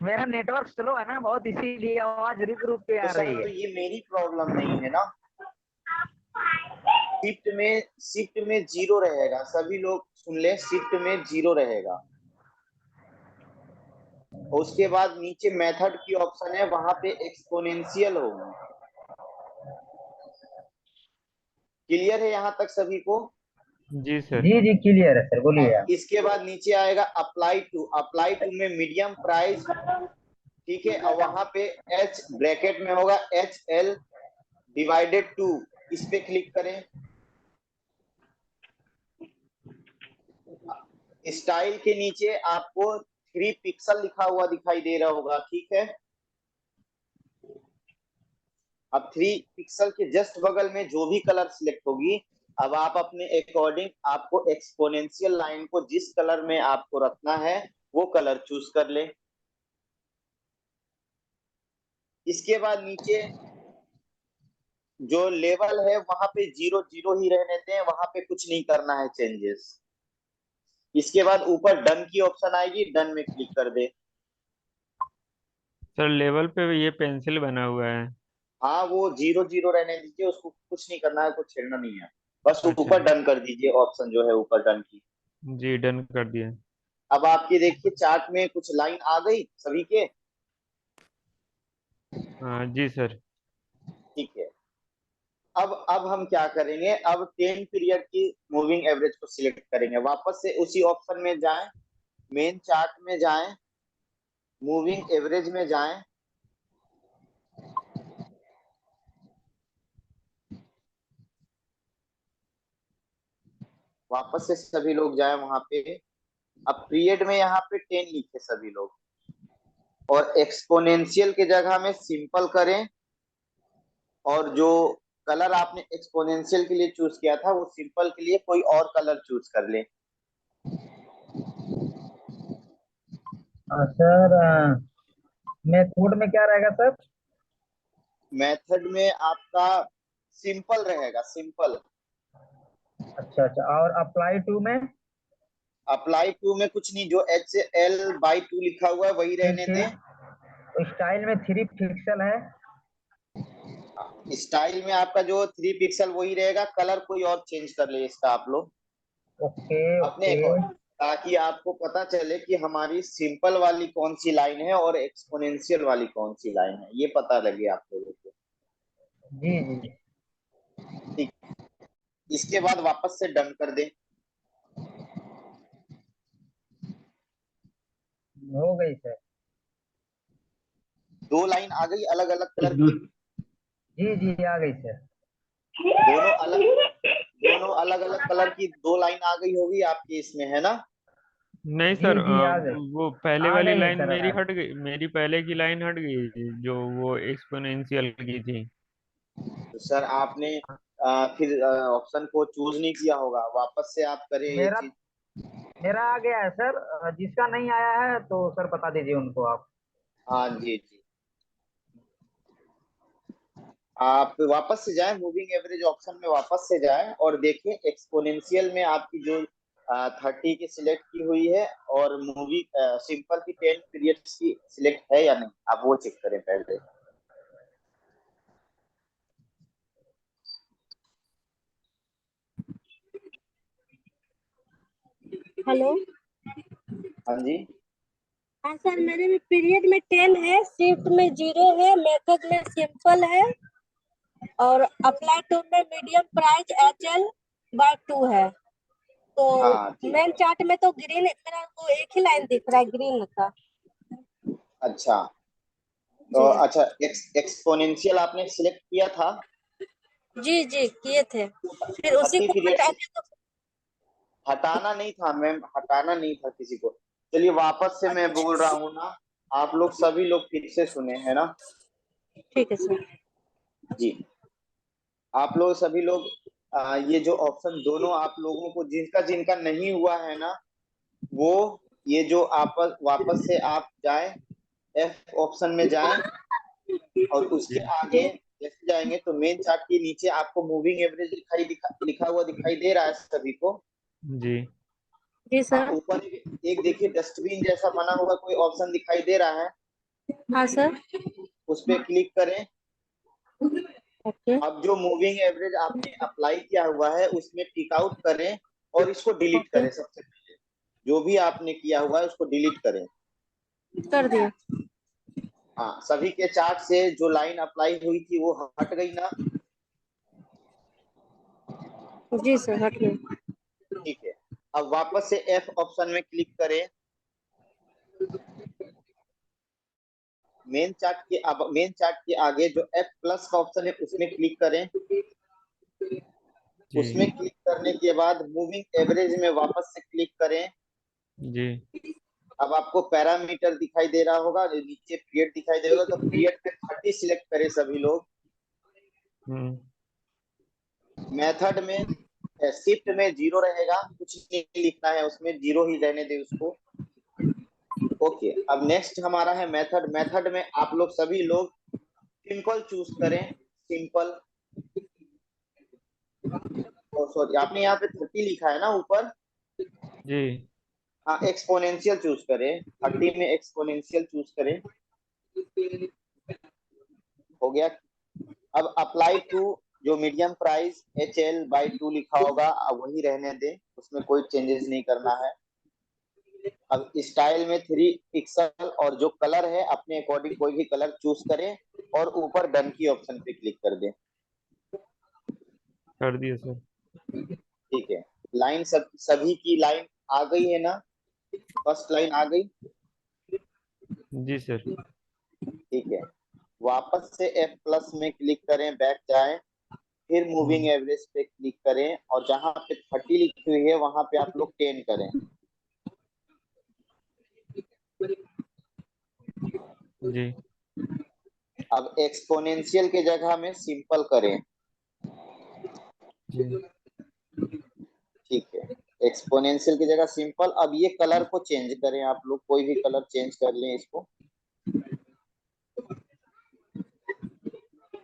मेरा नेटवर्क स्लो है ना बहुत, इसीलिए आवाज रुक रुक के तो आ सर रही तो है। ये मेरी प्रॉब्लम नहीं है ना, शिफ्ट में 0 रहेगा, सभी लोग सुन ले, शिफ्ट में 0 रहेगा। और उसके बाद नीचे मेथड की ऑप्शन है, वहां पे एक्सपोनेंशियल होगी। क्लियर है यहाँ तक सभी को? जी सर। जी जी क्लियर है सर, बोलिए अब आप। इसके बाद नीचे आएगा अप्लाई टू में मीडियम प्राइस, ठीक है, और वहां पे एच ब्रैकेट में होगा HL/2, इस पे क्लिक करें। स्टाइल के नीचे आपको 3 पिक्सल लिखा हुआ दिखाई दे रहा होगा, ठीक है। अब 3 पिक्सल के जस्ट बगल में जो भी कलर सिलेक्ट होगी, अब आप अपने अकॉर्डिंग आपको एक्सपोनेंशियल लाइन को जिस कलर में आपको रखना है वो कलर चूज कर ले। इसके बाद नीचे जो लेवल है वहां पे 0 0 ही रहने दें, वहां पे कुछ नहीं करना है चेंजेस। इसके बाद ऊपर डन की ऑप्शन आएगी, डन में क्लिक कर दे। सर लेवल पे ये पेंसिल बना हुआ है। हाँ वो 0 0 रहने दीजिए, उसको कुछ नहीं करना है, कुछ छेड़ना नहीं है, बस अच्छा ऊपर डन कर दीजिए, ऑप्शन जो है ऊपर डन की। जी, डन कर दिया। अब आपके देखिए चार्ट में कुछ लाइन आ गई सभी के। हाँ जी सर। ठीक है, अब हम क्या करेंगे, अब 10 पीरियड की मूविंग एवरेज को सिलेक्ट करेंगे, वापस से उसी ऑप्शन में जाएं, मेन चार्ट में जाएं, मूविंग एवरेज में जाएं, वापस से सभी लोग जाएं वहां पे। अब पीरियड में यहाँ पे 10 लिखे सभी लोग, और एक्सपोनेंशियल के जगह में सिंपल करें, और जो कलर आपने एक्सपोनेंशियल के लिए चूज किया था वो सिंपल के लिए कोई और कलर चूज कर ले। सर मेथड में क्या रहेगा सर? मेथड में आपका सिंपल रहेगा, सिंपल। अच्छा अच्छा, और अप्लाई टू में? अप्लाई टू में कुछ नहीं, जो HL/2 लिखा हुआ है वही ठीक रहने ठीक। दें। तो स्टाइल में 3 पिक्सल है। स्टाइल में आपका जो 3 पिक्सल वही रहेगा, कलर कोई और चेंज कर ले इसका आप लोग ओके अपने ओके। अकॉर्डिंग, ताकि आपको पता चले कि हमारी सिंपल वाली कौन सी लाइन है और एक्सपोनेंशियल वाली कौन सी लाइन है, ये पता लगे आप लोगों को। जी जी। ठीक, इसके बाद वापस से डन कर दें। हो गई सर। 2 लाइन आ गई अलग अलग कलर की, जी जी आ गई सर। दोनों अलग दोनों अलग अलग कलर की 2 लाइन आ गई होगी आपकी इसमें, है ना? नहीं जी सर, जी आ गई। वो पहले आ वाली गई है लाइन सर। मेरी हट गई, मेरी पहले की लाइन हट गई थी, जो वो एक्सपोनेंशियल की थी। तो सर आपने फिर ऑप्शन को चूज नहीं किया होगा, वापस से आप करें ये मेरा चीज। मेरा आ गया है सर। जिसका नहीं आया है तो सर बता दीजिए उनको आप। हाँ जी जी, आप वापस से जाएं, मूविंग एवरेज ऑप्शन में वापस से जाएं और देखें एक्सपोनेंशियल में आपकी जो 30 की सिलेक्ट की हुई है और मूवी सिंपल की 10 पीरियड्स की सिलेक्ट है या नहीं, आप वो चेक करें पहले। हेलो। हाँ जी। हाँ सर, मेरे में पीरियड में 10 है, शिफ्ट में 0 है, मेथड में सिंपल है और अप्लाई टू में मीडियम प्राइस HL/2 है। तो हाँ ठीक मेन है। चार्ट में तो ग्रीन, मेरा वो एक ही लाइन दिख रहा है ग्रीन का। अच्छा तो जी अच्छा, एक्सपोनेंशियल आपने सिलेक्ट किया था। जी जी किए थे, फिर उसी 30 को पीरियड हटा के तो। हटाना नहीं था मैम, हटाना नहीं था किसी को। चलिए वापस से मैं बोल रहा हूँ ना, आप लोग सभी लोग फिर से सुने हैं ना। ठीक है सर। जी, आप लोग सभी लोग ये जो ऑप्शन दोनों आप लोगों को जिनका जिनका नहीं हुआ है ना, वो ये जो आपस वापस से आप जाएं, एफ ऑप्शन में जाएं और उसके आगे जैसे जाएंगे तो मेन चार्ट के नीचे आपको मूविंग एवरेज लिखा हुआ दिखाई दे रहा है सभी को। जी जी हाँ, सर। ऊपर एक देखिए डस्टबिन जैसा बना हुआ कोई ऑप्शन दिखाई दे रहा है, हाँ सर। उस पर क्लिक करें। ओके। अब जो मूविंग एवरेज आपने अप्लाई किया हुआ है उसमें टिक आउट करें और इसको डिलीट ओके, करें। सबसे पहले जो भी आपने किया हुआ है उसको डिलीट करें। कर दिया। हाँ, सभी के चार्ट से जो लाइन अप्लाई हुई थी वो हट गई ना। जी सर, हट गया। ठीक है, अब वापस से एफ ऑप्शन में क्लिक करें। मेन चार्ट के अब मेन चार्ट के आगे जो एफ प्लस का ऑप्शन है उसमें क्लिक करें। जी उसमें क्लिक करने के बाद मूविंग एवरेज में वापस से क्लिक करें। जी। अब आपको पैरामीटर दिखाई दे रहा होगा, नीचे पीरियड दिखाई देगा, तो पीरियड में 30 सिलेक्ट करें सभी लोग। हम्म। मेथड में शिफ्ट में 0 रहेगा, कुछ नहीं लिखना है उसमें, 0 ही रहने दे उसको। ओके, अब नेक्स्ट हमारा है मेथड। मेथड में आप लोग सभी लोग सिंपल चूज करें। सिंपल, सॉरी आपने यहाँ पे 30 लिखा है ना ऊपर। जी हाँ, एक्सपोनेंशियल चूज करें, 30 में एक्सपोनेंशियल चूज करें। हो गया। अब अप्लाई टू जो मीडियम प्राइस HL/2 लिखा होगा अब वही रहने दें, उसमें कोई चेंजेस नहीं करना है। अब स्टाइल में 3 पिक्सल और जो कलर है अपने अकॉर्डिंग कोई भी कलर चूज करें और ऊपर डन की ऑप्शन पे क्लिक कर दें। कर दिया सर। ठीक है, लाइन सभी की लाइन आ गई है ना, फर्स्ट लाइन आ गई। जी सर। ठीक है, वापस से F प्लस में क्लिक करें, बैक जाएं, फिर मूविंग हम्म। एवरेज पे क्लिक करें और जहां पे 30 लिखी हुई है वहां पे आप लोग 10 करें। जी अब एक्सपोनेंशियल के जगह में सिंपल करें। जी। ठीक है, एक्सपोनेंशियल की जगह सिंपल। अब ये कलर को चेंज करें, आप लोग कोई भी कलर चेंज कर लें इसको।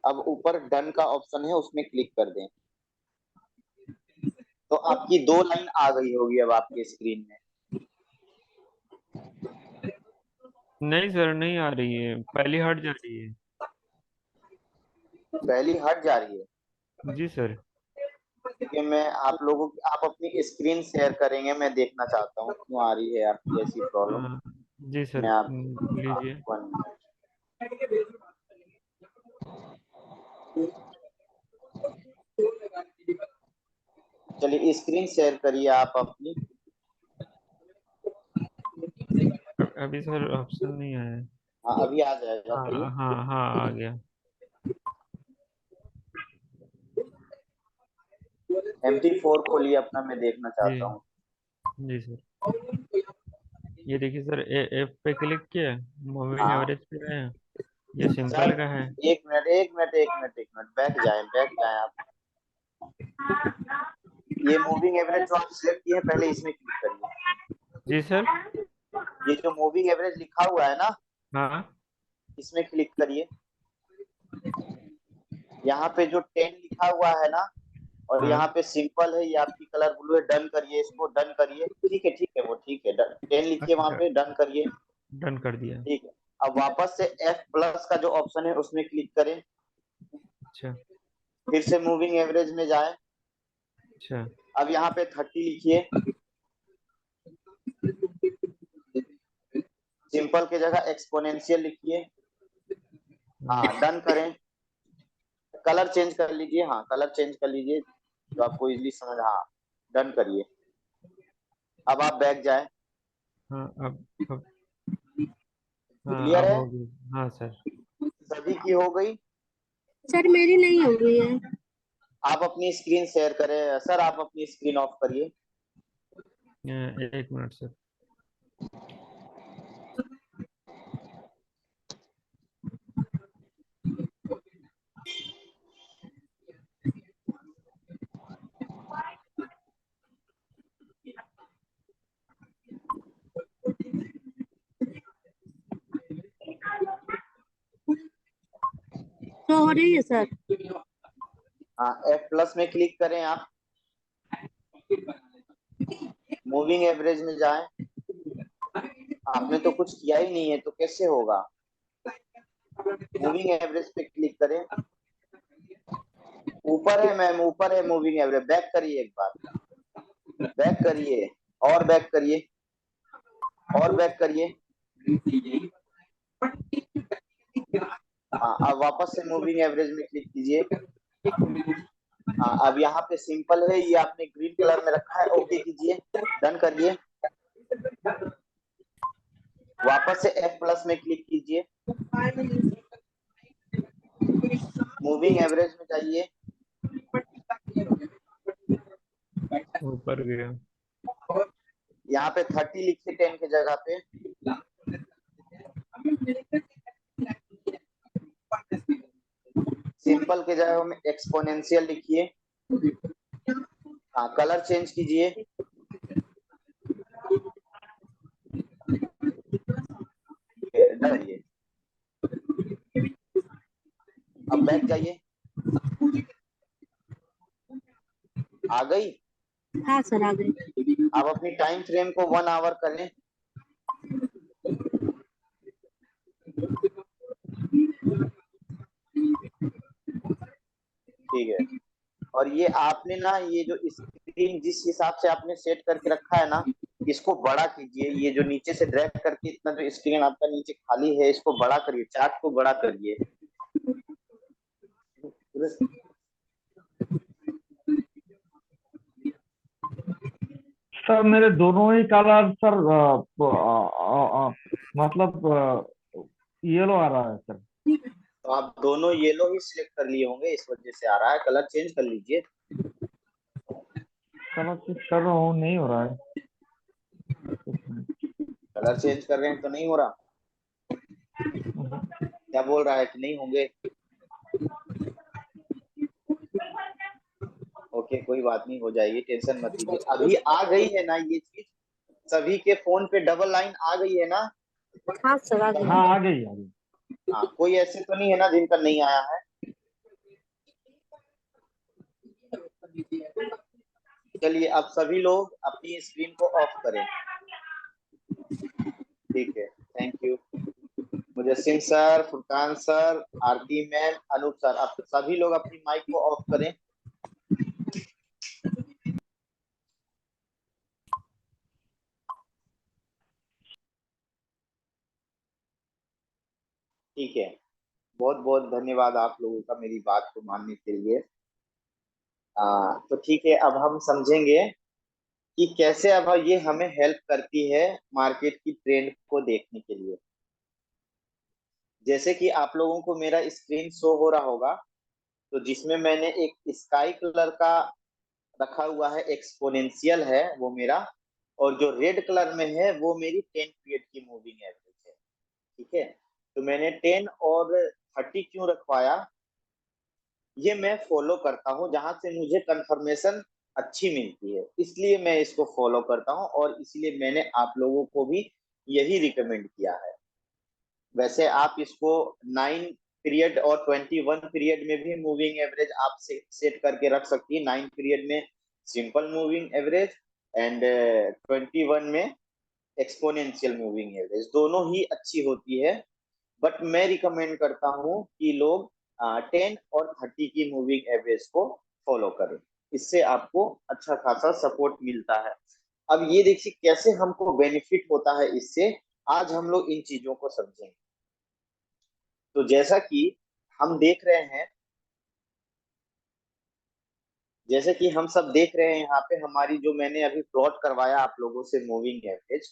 अब ऊपर डन का ऑप्शन है उसमें क्लिक कर दें, तो आपकी 2 लाइन आ गई होगी अब आपके स्क्रीन में। नहीं सर, नहीं आ रही है, पहली हट जा रही है। पहली हट जा रही है। जी सर। क्योंकि मैं आप लोगों की आप अपनी स्क्रीन शेयर करेंगे, मैं देखना चाहता हूँ क्यों आ रही है आपकी ऐसी प्रॉब्लम। हाँ, जी सर, मैं लीजिए। आपको 1 मिनट। चलिए स्क्रीन शेयर करिए आप अपनी। अभी सर ऑप्शन नहीं आया है। हाँ अभी आ जाएगा, करिए। हाँ हाँ हाँ, आ गया। MP4 खोलिए अपना, मैं देखना जी चाहता हूँ। जी सर। ये देखिए सर, एफ पे क्लिक किया, मूविंग हाँ एवरेज पे है, ये सर, सिंपल का है। एक मिनट बैक जाए आप। ये मूविंग एवरेज जो आप सिलेक्ट किए हैं पहले इसमें क्लिक करिए। जी सर। ये जो मूविंग एवरेज लिखा हुआ है ना, हाँ इसमें क्लिक करिए। यहाँ पे जो 10 लिखा हुआ है ना, और हाँ। यहाँ पे सिंपल है, ये आपकी कलर ब्लू है, डन करिए इसको, डन करिए। ठीक है वो ठीक है, 10 लिखिए वहां अच्छा, पे, डन करिए। डन कर दिया। ठीक है, अब वापस से F+ का जो ऑप्शन है उसमें क्लिक करें, अच्छा। फिर से मूविंग एवरेज में जाए। अच्छा। अब यहाँ पे 30 लिखिए, सिंपल की जगह एक्सपोनेंशियल लिखिए। हाँ, डन करें। कलर चेंज कर लीजिए, हाँ कलर चेंज कर लीजिए जो आपको इजीली समझ। हाँ, डन करिए। अब आप बैक जाए। हाँ अब हाँ क्लियर अब है? हो गई। हाँ सर। सभी की हो गई? सर मेरी नहीं हो गई है। आप अपनी स्क्रीन शेयर करें सर, आप अपनी स्क्रीन ऑफ करिए। एक मिनट सर। तो हो रही है सर। हाँ, F+ में क्लिक करें आप, मूविंग एवरेज में जाएं। आपने तो कुछ किया ही नहीं है तो कैसे होगा? मूविंग एवरेज पे क्लिक करें, ऊपर है मैम, ऊपर है मूविंग एवरेज। बैक करिए एक बार, बैक करिए, और बैक करिए, और बैक करिए। हाँ, अब वापस से मूविंग एवरेज में क्लिक कीजिए। हाँ, अब यहाँ पे सिंपल है, ये आपने ग्रीन कलर में रखा है, ओके कीजिए, डन करिए। वापस से F+ में क्लिक कीजिए, मूविंग एवरेज में जाइए। ऊपर गया। यहाँ पे 30 लिखिए 10 की जगह पे। सिंपल की जगह में एक्सपोनेंशियल लिखिए। हाँ, कलर चेंज कीजिए। डरिए, अब बैक जाइए। आ गई? हाँ सर आ गई। अब अपनी टाइम फ्रेम को 1 आवर करें। ठीक है, और ये आपने ना, ये जो स्क्रीन जिस हिसाब से आपने सेट करके रखा है ना, इसको बड़ा कीजिए। ये जो नीचे से ड्रैग करके इतना जो स्क्रीन आपका नीचे खाली है, इसको बड़ा करिए, चार्ट को बड़ा करिए। सर मेरे दोनों ही कलर सर मतलब येलो आ रहा है सर। तो आप दोनों येलो ही सिलेक्ट कर लिए होंगे, इस वजह से आ रहा है। कलर चेंज कर लीजिए। कलर चेक कर रहा हूँ, नहीं हो रहा है। कलर चेंज कर रहे हैं तो नहीं हो रहा? क्या बोल रहा है कि नहीं होंगे? ओके, कोई बात नहीं, हो जाएगी, टेंशन मत लीजिए। अभी आ गई है ना ये चीज? सभी के फोन पे डबल लाइन आ गई है ना? हाँ सर आ गई। हाँ आ गई आ गई। हाँ, कोई ऐसे तो नहीं है ना जिनका नहीं आया है? चलिए, अब सभी लोग अपनी स्क्रीन को ऑफ करें। ठीक है, thank you. Mujassim sir, Furqan sir, Aarti ma'am, Anoop sir, आप सभी लोग अपनी माइक को ऑफ करें। ठीक है, बहुत बहुत धन्यवाद आप लोगों का मेरी बात को मानने के लिए। तो ठीक है, अब हम समझेंगे कि कैसे अब ये हमें हेल्प करती है मार्केट की ट्रेंड को देखने के लिए। जैसे कि आप लोगों को मेरा स्क्रीन शो हो रहा होगा, तो जिसमें मैंने एक स्काई कलर का रखा हुआ है, एक्सपोनेंशियल है वो मेरा, और जो रेड कलर में है वो मेरी 10 पीरियड की मूविंग एवरेज है। ठीक है, तो मैंने 10 और 30 क्यों रखवाया? ये मैं फॉलो करता हूँ, जहां से मुझे कंफर्मेशन अच्छी मिलती है, इसलिए मैं इसको फॉलो करता हूँ, और इसलिए मैंने आप लोगों को भी यही रिकमेंड किया है। वैसे आप इसको 9 पीरियड और 21 पीरियड में भी मूविंग एवरेज आप सेट करके रख सकती है। 9 पीरियड में सिंपल मूविंग एवरेज एंड 21 में एक्सपोनेंशियल मूविंग एवरेज, दोनों ही अच्छी होती है। बट मैं रिकमेंड करता हूं कि लोग 10 और 30 की मूविंग एवरेज को फॉलो करें, इससे आपको अच्छा खासा सपोर्ट मिलता है। अब ये देखिए कैसे हमको बेनिफिट होता है इससे, आज हम लोग इन चीजों को समझेंगे। तो जैसा कि हम देख रहे हैं, जैसे कि हम सब देख रहे हैं यहाँ पे हमारी जो मैंने अभी प्लॉट करवाया आप लोगों से मूविंग एवरेज,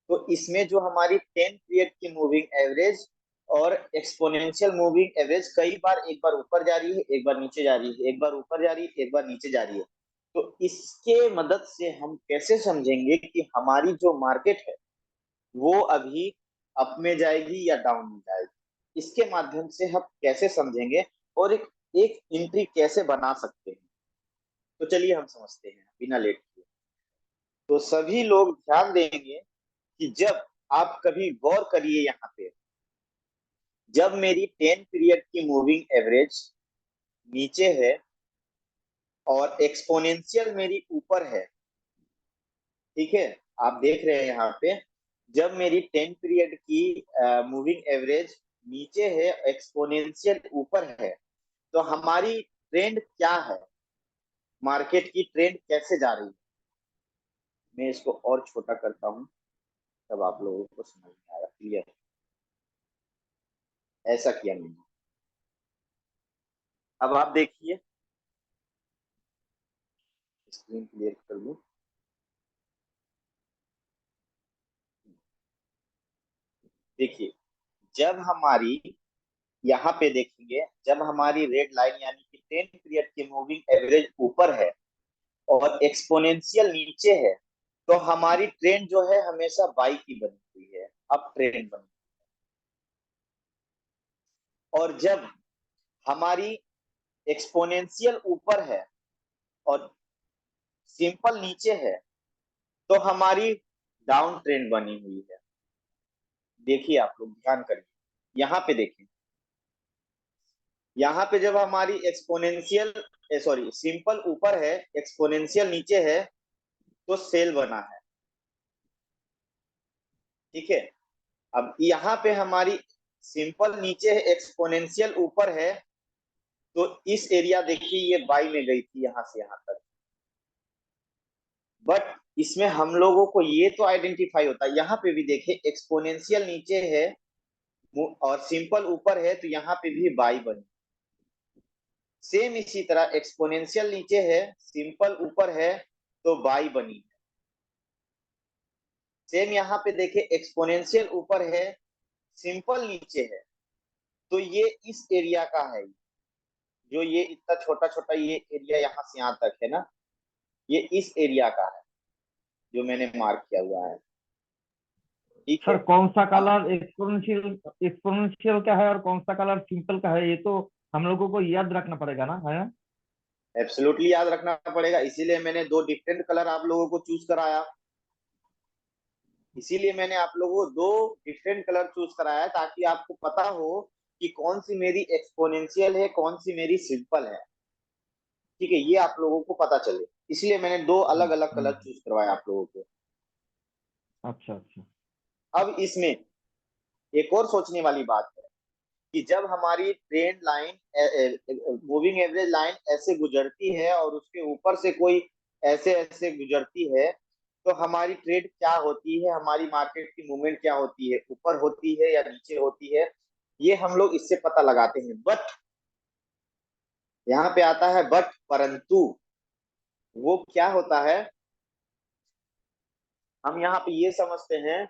तो इसमें जो हमारी 10 पीरियड की मूविंग एवरेज और एक्सपोनेंशियल मूविंग एवरेज कई बार एक बार ऊपर जा रही है, एक बार नीचे जा रही है, एक बार ऊपर जा रही है, एक बार नीचे जा रही है। तो इसके मदद से हम कैसे समझेंगे कि हमारी जो मार्केट है वो अभी अप में जाएगी या डाउन में जाएगी, इसके माध्यम से हम कैसे समझेंगे और एक एंट्री कैसे बना सकते हैं। तो चलिए हम समझते हैं बिना लेट किए। तो सभी लोग ध्यान देंगे कि जब आप कभी गौर करिए यहाँ पे, जब मेरी 10 पीरियड की मूविंग एवरेज नीचे है और एक्सपोनेंशियल मेरी ऊपर है, ठीक है, आप देख रहे हैं यहाँ पे जब मेरी 10 पीरियड की मूविंग एवरेज नीचे है, एक्सपोनेंशियल ऊपर है, तो हमारी ट्रेंड क्या है, मार्केट की ट्रेंड कैसे जा रही है। मैं इसको और छोटा करता हूं तब आप लोगों को समझ में आएगा क्लियर। ऐसा किया मैंने। अब आप देखिए, स्क्रीन क्लियर कर दूं। देखिए जब हमारी यहाँ पे देखेंगे, जब हमारी रेड लाइन यानी कि 10 पीरियड की मूविंग एवरेज ऊपर है और एक्सपोनेंशियल नीचे है, तो हमारी ट्रेंड जो है हमेशा बाई की बनी हुई है, अप ट्रेंड बनी। और जब हमारी एक्सपोनेंशियल ऊपर है और सिंपल नीचे है, तो हमारी डाउन ट्रेंड बनी हुई है। देखिए आप लोग ध्यान करिए, यहाँ पे देखिए, यहाँ पे जब हमारी एक्सपोनेंशियल सॉरी सिंपल ऊपर है, एक्सपोनेंशियल नीचे है, तो सेल बना है, ठीक है। अब यहाँ पे हमारी सिंपल नीचे है, एक्सपोनेंशियल ऊपर है, तो इस एरिया देखिए ये बाई में गई थी यहाँ से यहाँ तक। बट इसमें हम लोगों को ये तो आइडेंटिफाई होता है, यहाँ पे भी देखिए एक्सपोनेंशियल नीचे है और सिंपल ऊपर है, तो यहाँ पे भी बाई बनी। सेम इसी तरह एक्सपोनेंशियल नीचे है, सिंपल ऊपर है, तो बाई बनी। सेम यहाँ पे देखिए एक्सपोनेंशियल ऊपर है, सिंपल नीचे है, तो ये इस एरिया का है, जो ये इतना छोटा छोटा ये एरिया यहाँ से यहाँ तक है ना, ये इस एरिया का है जो मैंने मार्क किया हुआ है, ठीक है। सर कौन सा अब कलर एक्सपोनेंशियल एक्सपोनेंशियल का है और कौन सा कलर सिंपल का है, ये तो हम लोगों को याद रखना पड़ेगा ना, है ना? एब्सोल्युटली याद रखना पड़ेगा, इसीलिए मैंने दो डिफरेंट कलर आप लोगों को चूज कराया, इसीलिए मैंने आप लोगों को दो डिफरेंट कलर चूज कराया ताकि आपको पता हो कि कौन सी मेरी एक्सपोनेंशियल है, कौन सी मेरी सिंपल है, ठीक है, ये आप लोगों को पता चले, इसलिए मैंने दो अलग अलग कलर चूज करवाया आप लोगों को। अच्छा अच्छा। अब इसमें एक और सोचने वाली बात है कि जब हमारी trend line moving average line ऐसे गुजरती है और उसके ऊपर से कोई ऐसे ऐसे गुजरती है, तो हमारी ट्रेड क्या होती है, हमारी मार्केट की मूवमेंट क्या होती है, ऊपर होती है या नीचे होती है, ये हम लोग इससे पता लगाते हैं। बट यहाँ पे आता है बट, परंतु वो क्या होता है, हम यहाँ पे ये समझते हैं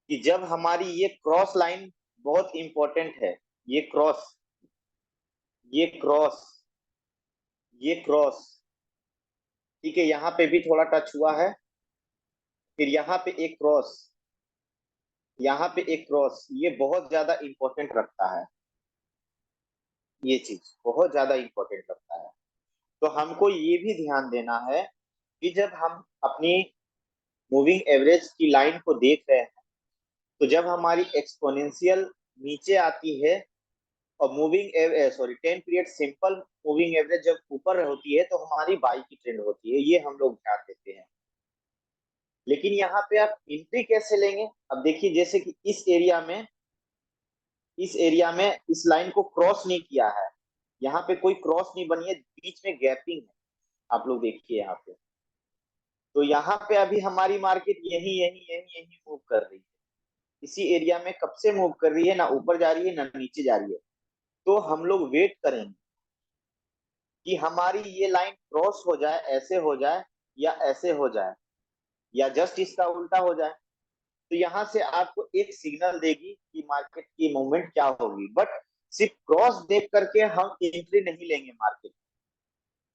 कि जब हमारी ये क्रॉस लाइन बहुत इंपॉर्टेंट है, ये क्रॉस, ये क्रॉस, ये क्रॉस, ठीक है, यहाँ पे भी थोड़ा टच हुआ है, फिर यहाँ पे एक क्रॉस, यहाँ पे एक क्रॉस, ये बहुत ज्यादा इंपॉर्टेंट रखता है, ये चीज बहुत ज्यादा इंपॉर्टेंट रखता है। तो हमको ये भी ध्यान देना है कि जब हम अपनी मूविंग एवरेज की लाइन को देख रहे हैं, तो जब हमारी एक्सपोनेंशियल नीचे आती है और moving 10 period simple moving average जब ऊपर होती है तो हमारी बाई की ट्रेंड होती है, ये हम लोग ध्यान देते हैं। लेकिन यहाँ पे आप एंट्री कैसे लेंगे? अब देखिए, जैसे कि इस एरिया में इस लाइन को क्रॉस नहीं किया है, यहाँ पे कोई क्रॉस नहीं बनी है, बीच में गैपिंग है, आप लोग देखिए यहाँ पे। तो यहाँ पे अभी हमारी मार्केट यही यही यही यही मूव कर रही है, इसी एरिया में कब से मूव कर रही है, ना ऊपर जा रही है ना नीचे जा रही है। तो हम लोग वेट करेंगे कि हमारी ये लाइन क्रॉस हो जाए, ऐसे हो जाए या ऐसे हो जाए या जस्ट इसका उल्टा हो जाए, तो यहाँ से आपको एक सिग्नल देगी कि मार्केट की मूवमेंट क्या होगी। बट सिर्फ क्रॉस देख करके हम एंट्री नहीं लेंगे मार्केट,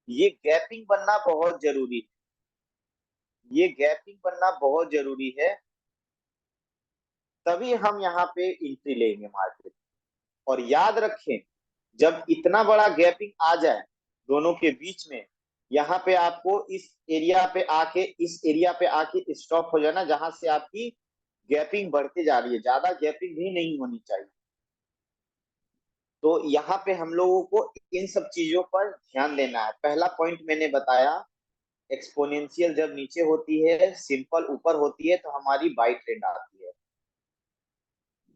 ये गैपिंग बनना बहुत जरूरी है, ये गैपिंग बनना बहुत जरूरी है, तभी हम यहाँ पे एंट्री लेंगे मार्केट। और याद रखें, जब इतना बड़ा गैपिंग आ जाए दोनों के बीच में, यहाँ पे आपको इस एरिया पे आके स्टॉप हो जाना, जहां से आपकी गैपिंग बढ़ती जा रही है, ज्यादा गैपिंग भी नहीं होनी चाहिए। तो यहाँ पे हम लोगों को इन सब चीजों पर ध्यान देना है। पहला पॉइंट मैंने बताया, एक्सपोनेंशियल जब नीचे होती है, सिंपल ऊपर होती है, तो हमारी बाई ट्रेंड आती है।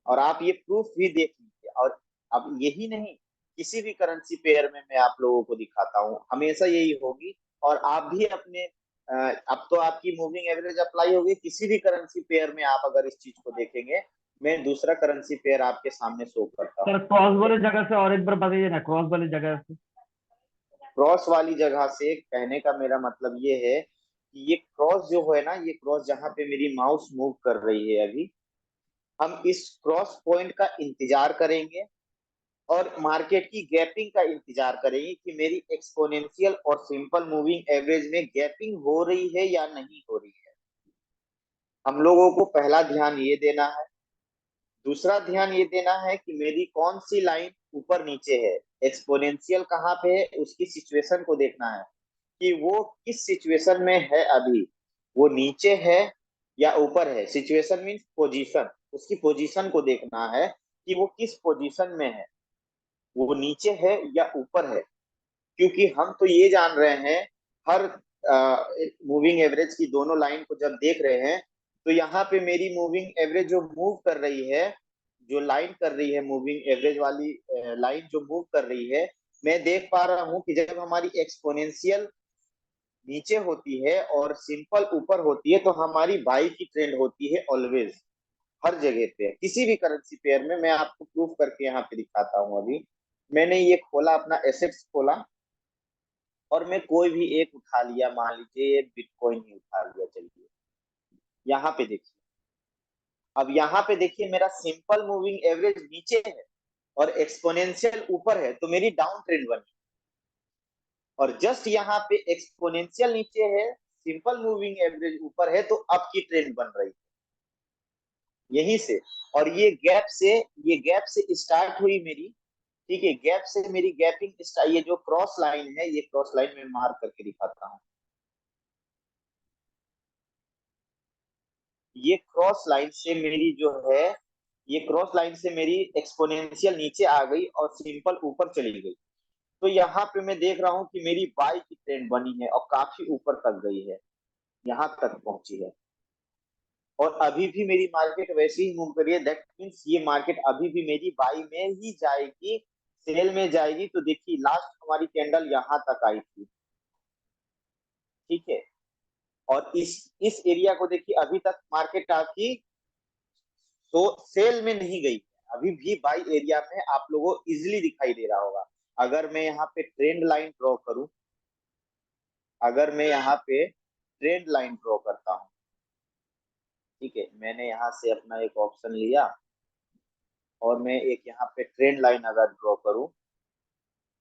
और आप ये प्रूफ भी देख लीजिए। और अब यही नहीं, किसी भी करेंसी पेयर में मैं आप लोगों को दिखाता हूँ, हमेशा यही होगी। और आप भी अपने अब तो आपकी मूविंग एवरेज अप्लाई होगी, किसी भी करेंसी पेयर में आप अगर इस चीज को देखेंगे, मैं दूसरा करेंसी पेयर आपके सामने शो करता हूँ। सर क्रॉस वाली जगह से और एक बार बताइए ना, क्रॉस वाली जगह से। क्रॉस वाली जगह से कहने का मेरा मतलब ये है कि ये क्रॉस जो है ना, ये क्रॉस जहां पे मेरी माउस मूव कर रही है अभी, हम इस क्रॉस पॉइंट का इंतजार करेंगे और मार्केट की गैपिंग का इंतजार करेंगे कि मेरी एक्सपोनेंशियल और सिंपल मूविंग एवरेज में गैपिंग हो रही है या नहीं हो रही है। हम लोगों को पहला ध्यान ये देना है। दूसरा ध्यान ये देना है कि मेरी कौन सी लाइन ऊपर नीचे है, एक्सपोनेंशियल कहाँ पे है, उसकी सिचुएशन को देखना है कि वो किस सिचुएशन में है अभी, वो नीचे है या ऊपर है। सिचुएशन मीन्स पोजीशन, उसकी पोजीशन को देखना है कि वो किस पोजीशन में है, वो नीचे है या ऊपर है। क्योंकि हम तो ये जान रहे हैं, हर मूविंग एवरेज की दोनों लाइन को जब देख रहे हैं, तो यहाँ पे मेरी मूविंग एवरेज जो मूव कर रही है, जो लाइन कर रही है, मूविंग एवरेज वाली लाइन जो मूव कर रही है, मैं देख पा रहा हूँ कि जब हमारी एक्सपोनेंशियल नीचे होती है और सिंपल ऊपर होती है, तो हमारी बाई की ट्रेंड होती है ऑलवेज, हर जगह पे, किसी भी करेंसी पेयर में। मैं आपको प्रूफ करके यहाँ पे दिखाता हूँ। अभी मैंने ये खोला, अपना एसेट्स खोला, और मैं कोई भी एक उठा लिया, मान लीजिए बिटकॉइन ही उठा लिया, चलिए यहाँ पे देखिए। अब यहाँ पे देखिए, मेरा सिंपल मूविंग एवरेज नीचे है और एक्सपोनेंशियल ऊपर है, तो मेरी डाउन ट्रेंड बनी। और जस्ट यहाँ पे एक्सपोनेंशियल नीचे है, सिंपल मूविंग एवरेज ऊपर है, तो अप की ट्रेंड बन रही है यहीं से। और ये गैप से स्टार्ट हुई मेरी, ठीक है, गैप से मेरी गैपिंग, ये जो क्रॉस लाइन है, ये क्रॉस लाइन में मार्क करके दिखाता हूँ। ये क्रॉस लाइन से मेरी जो है, ये क्रॉस लाइन से मेरी एक्सपोनेंशियल नीचे आ गई और सिंपल ऊपर चली गई। तो यहाँ पे मैं देख रहा हूँ कि मेरी बाई की ट्रेंड बनी है और काफी ऊपर तक गई है, यहाँ तक पहुंची है। और अभी भी मेरी मार्केट वैसे ही मूव करी है, दैट मीन्स ये मार्केट अभी भी मेरी बाई में ही जाएगी, सेल में जाएगी। तो देखिए, लास्ट हमारी कैंडल यहाँ तक आई थी, ठीक है। और इस एरिया को देखिए, अभी तक मार्केट आपकी तो सेल में नहीं गई, अभी भी बाई एरिया में आप लोगों को इजिली दिखाई दे रहा होगा। अगर मैं यहाँ पे ट्रेंड लाइन ड्रॉ करूं, अगर मैं यहाँ पे ट्रेंड लाइन ड्रॉ करता हूँ, ठीक है, मैंने यहाँ से अपना एक ऑप्शन लिया और मैं एक यहाँ पे ट्रेंड लाइन अगर ड्रॉ करूं,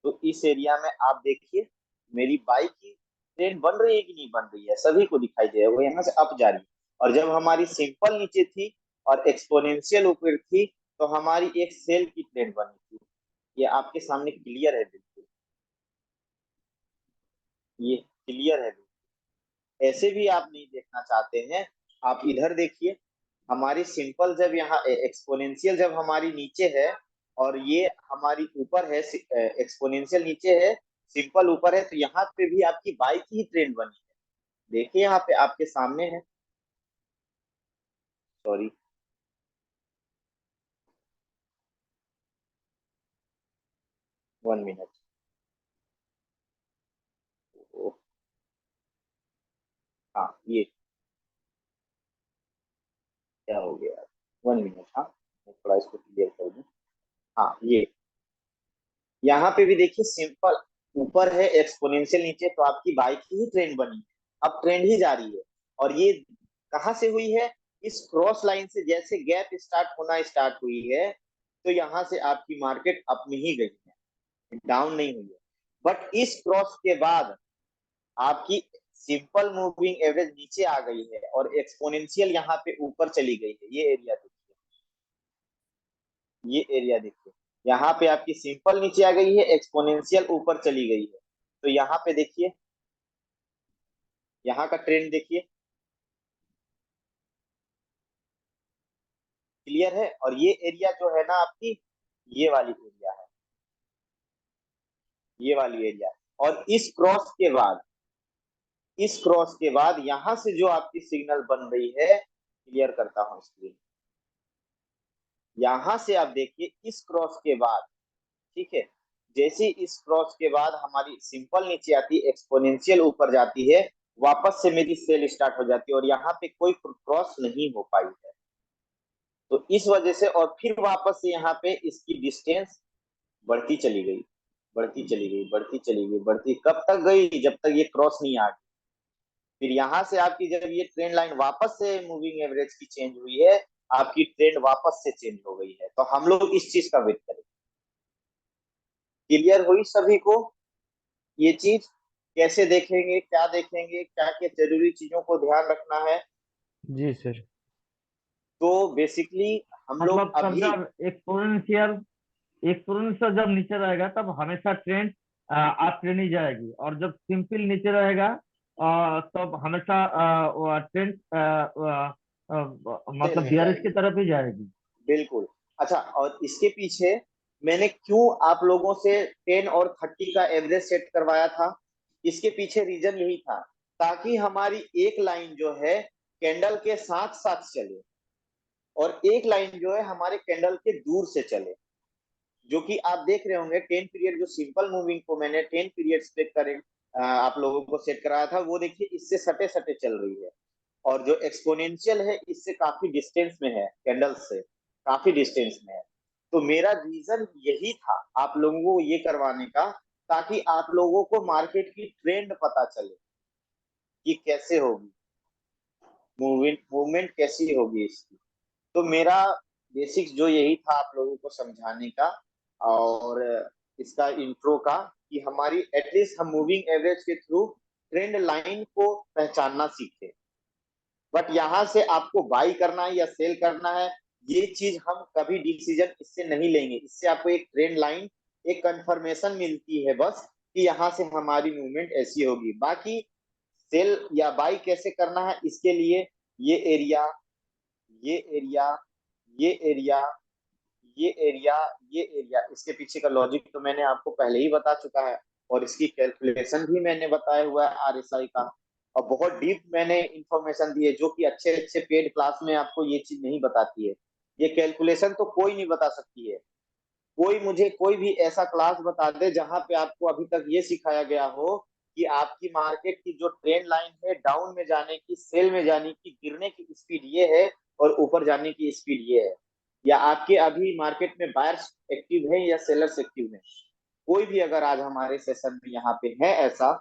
तो इस एरिया में आप देखिए मेरी बाई की ट्रेंड बन रही है कि नहीं बन रही है, सभी को दिखाई दे रहा है, वो यहाँ से अप जा रही है। और जब हमारी सिंपल नीचे थी और एक्सपोनेंशियल ऊपर थी, तो हमारी एक सेल की ट्रेंड बनी थी। ये आपके सामने क्लियर है बिल्कुल, ये क्लियर है बिल्कुल। ऐसे भी आप नहीं देखना चाहते हैं, आप इधर देखिए, हमारी सिंपल जब यहाँ एक्सपोनेंशियल जब हमारी नीचे है और ये हमारी ऊपर है, एक्सपोनेंशियल नीचे है, सिंपल ऊपर है, तो यहाँ पे भी आपकी बाई की ही ट्रेंड बनी है। देखिए यहाँ पे आपके सामने है, सॉरी, वन मिनट, हाँ ये क्या हो गया, वन मिनट, हाँ मैं थोड़ा इसको क्लियर कर दूं। हाँ ये यहाँ पे भी देखिए सिंपल ऊपर है, एक्सपोनेंशियल नीचे, तो आपकी बाई की ही ट्रेंड बनी है, अब ट्रेंड ही जारी है। और ये कहाँ से हुई है, इस क्रॉस लाइन से जैसे गैप स्टार्ट होना स्टार्ट हुई है, तो यहाँ से आपकी मार्केट अप में ही गई है, डाउन नहीं हुई है। बट इस क्रॉस के बाद आपकी सिंपल मूविंग एवरेज नीचे आ गई है और एक्सपोनेंशियल यहाँ पे ऊपर चली गई है। ये एरिया देखिए, ये एरिया देखिए, यहाँ पे आपकी सिंपल नीचे आ गई है, एक्सपोनेंशियल ऊपर चली गई है। तो यहाँ पे देखिए, यहाँ का ट्रेंड देखिए, क्लियर है। और ये एरिया जो है ना आपकी, ये वाली एरिया है, ये वाली एरिया। और इस क्रॉस के बाद यहां से जो आपकी सिग्नल बन रही है, क्लियर करता हूं स्क्रीन, यहां से आप देखिए इस क्रॉस के बाद, ठीक है, जैसे इस क्रॉस के बाद हमारी सिंपल नीचे आती है, एक्सपोनेंशियल ऊपर जाती है, वापस से मेरी सेल स्टार्ट हो जाती है और यहाँ पे कोई क्रॉस नहीं हो पाई है। तो इस वजह से और फिर वापस से यहाँ पे इसकी डिस्टेंस बढ़ती चली गई, बढ़ती चली गई, बढ़ती चली गई, बढ़ती कब तक गई, जब तक ये क्रॉस नहीं आ गई। फिर यहाँ से आपकी जब ये ट्रेंड लाइन वापस से मूविंग एवरेज की चेंज हुई है, आपकी ट्रेंड वापस से चेंज हो गई है। तो हम लोग इस चीज का वेट करें। क्लियर हुई सभी को ये चीज, कैसे देखेंगे, क्या देखेंगे, क्या क्या जरूरी चीजों को ध्यान रखना है। जी सर। तो बेसिकली हम लोग मतलब सर अभी, जब एक्सपोनेंशियल जब नीचे रहेगा तब हमेशा ट्रेंड आप ट्रेंड ही जाएगी, और जब सिंपल नीचे रहेगा तब हमेशा ट्रेंड सेल मतलब में बियरिश की जाएगी, तरफ ही जाएगी। बिल्कुल। अच्छा, और इसके पीछे मैंने क्यों आप लोगों से 10 और 30 का एवरेज सेट करवाया था, इसके पीछे रीजन यही था, ताकि हमारी एक लाइन जो है कैंडल के साथ साथ चले और एक लाइन जो है हमारे कैंडल के दूर से चले। जो कि आप देख रहे होंगे 10 पीरियड, जो सिंपल मूविंग को मैंने 10 पीरियड पे करें आप लोगों को सेट कराया था, वो देखिए इससे सटे सटे चल रही है। और जो एक्सपोनेंशियल है इससे काफी डिस्टेंस में है, कैंडल से काफी डिस्टेंस में है। तो मेरा रीजन यही था आप लोगों को ये करवाने का, ताकि आप लोगों को मार्केट की ट्रेंड पता चले कि कैसे होगी, मूवमेंट मूवमेंट कैसी होगी इसकी। तो मेरा बेसिक्स जो यही था आप लोगों को समझाने का और इसका इंट्रो का, कि हमारी एटलीस्ट हम मूविंग एवरेज के थ्रू ट्रेंड लाइन को पहचानना सीखे। बट यहाँ से आपको बाई करना है या सेल करना है, ये चीज हम कभी डिसीजन इससे नहीं लेंगे। इससे आपको एक ट्रेंड लाइन, एक कंफर्मेशन मिलती है बस, कि यहाँ से हमारी मूवमेंट ऐसी होगी। बाकी सेल या बाई कैसे करना है, इसके लिए ये एरिया, ये एरिया, ये एरिया, ये एरिया, ये एरिया, इसके पीछे का लॉजिक तो मैंने आपको पहले ही बता चुका है। और इसकी कैलकुलेशन भी मैंने बताया हुआ है आरएसआई का। और बहुत डीप मैंने इंफॉर्मेशन दी है, जो कि अच्छे अच्छे पेड क्लास में आपको ये चीज नहीं बताती है। ये कैलकुलेशन तो कोई नहीं बता सकती है। कोई मुझे कोई भी ऐसा क्लास बता दे जहां पे आपको अभी तक ये सिखाया गया हो कि आपकी मार्केट की जो ट्रेंड लाइन है डाउन में जाने की, सेल में जाने की, गिरने की स्पीड ये है और ऊपर जाने की स्पीड ये है, या आपके अभी मार्केट में बायर्स एक्टिव है या सेलर्स एक्टिव है। कोई भी अगर आज हमारे सेशन में यहाँ पे है ऐसा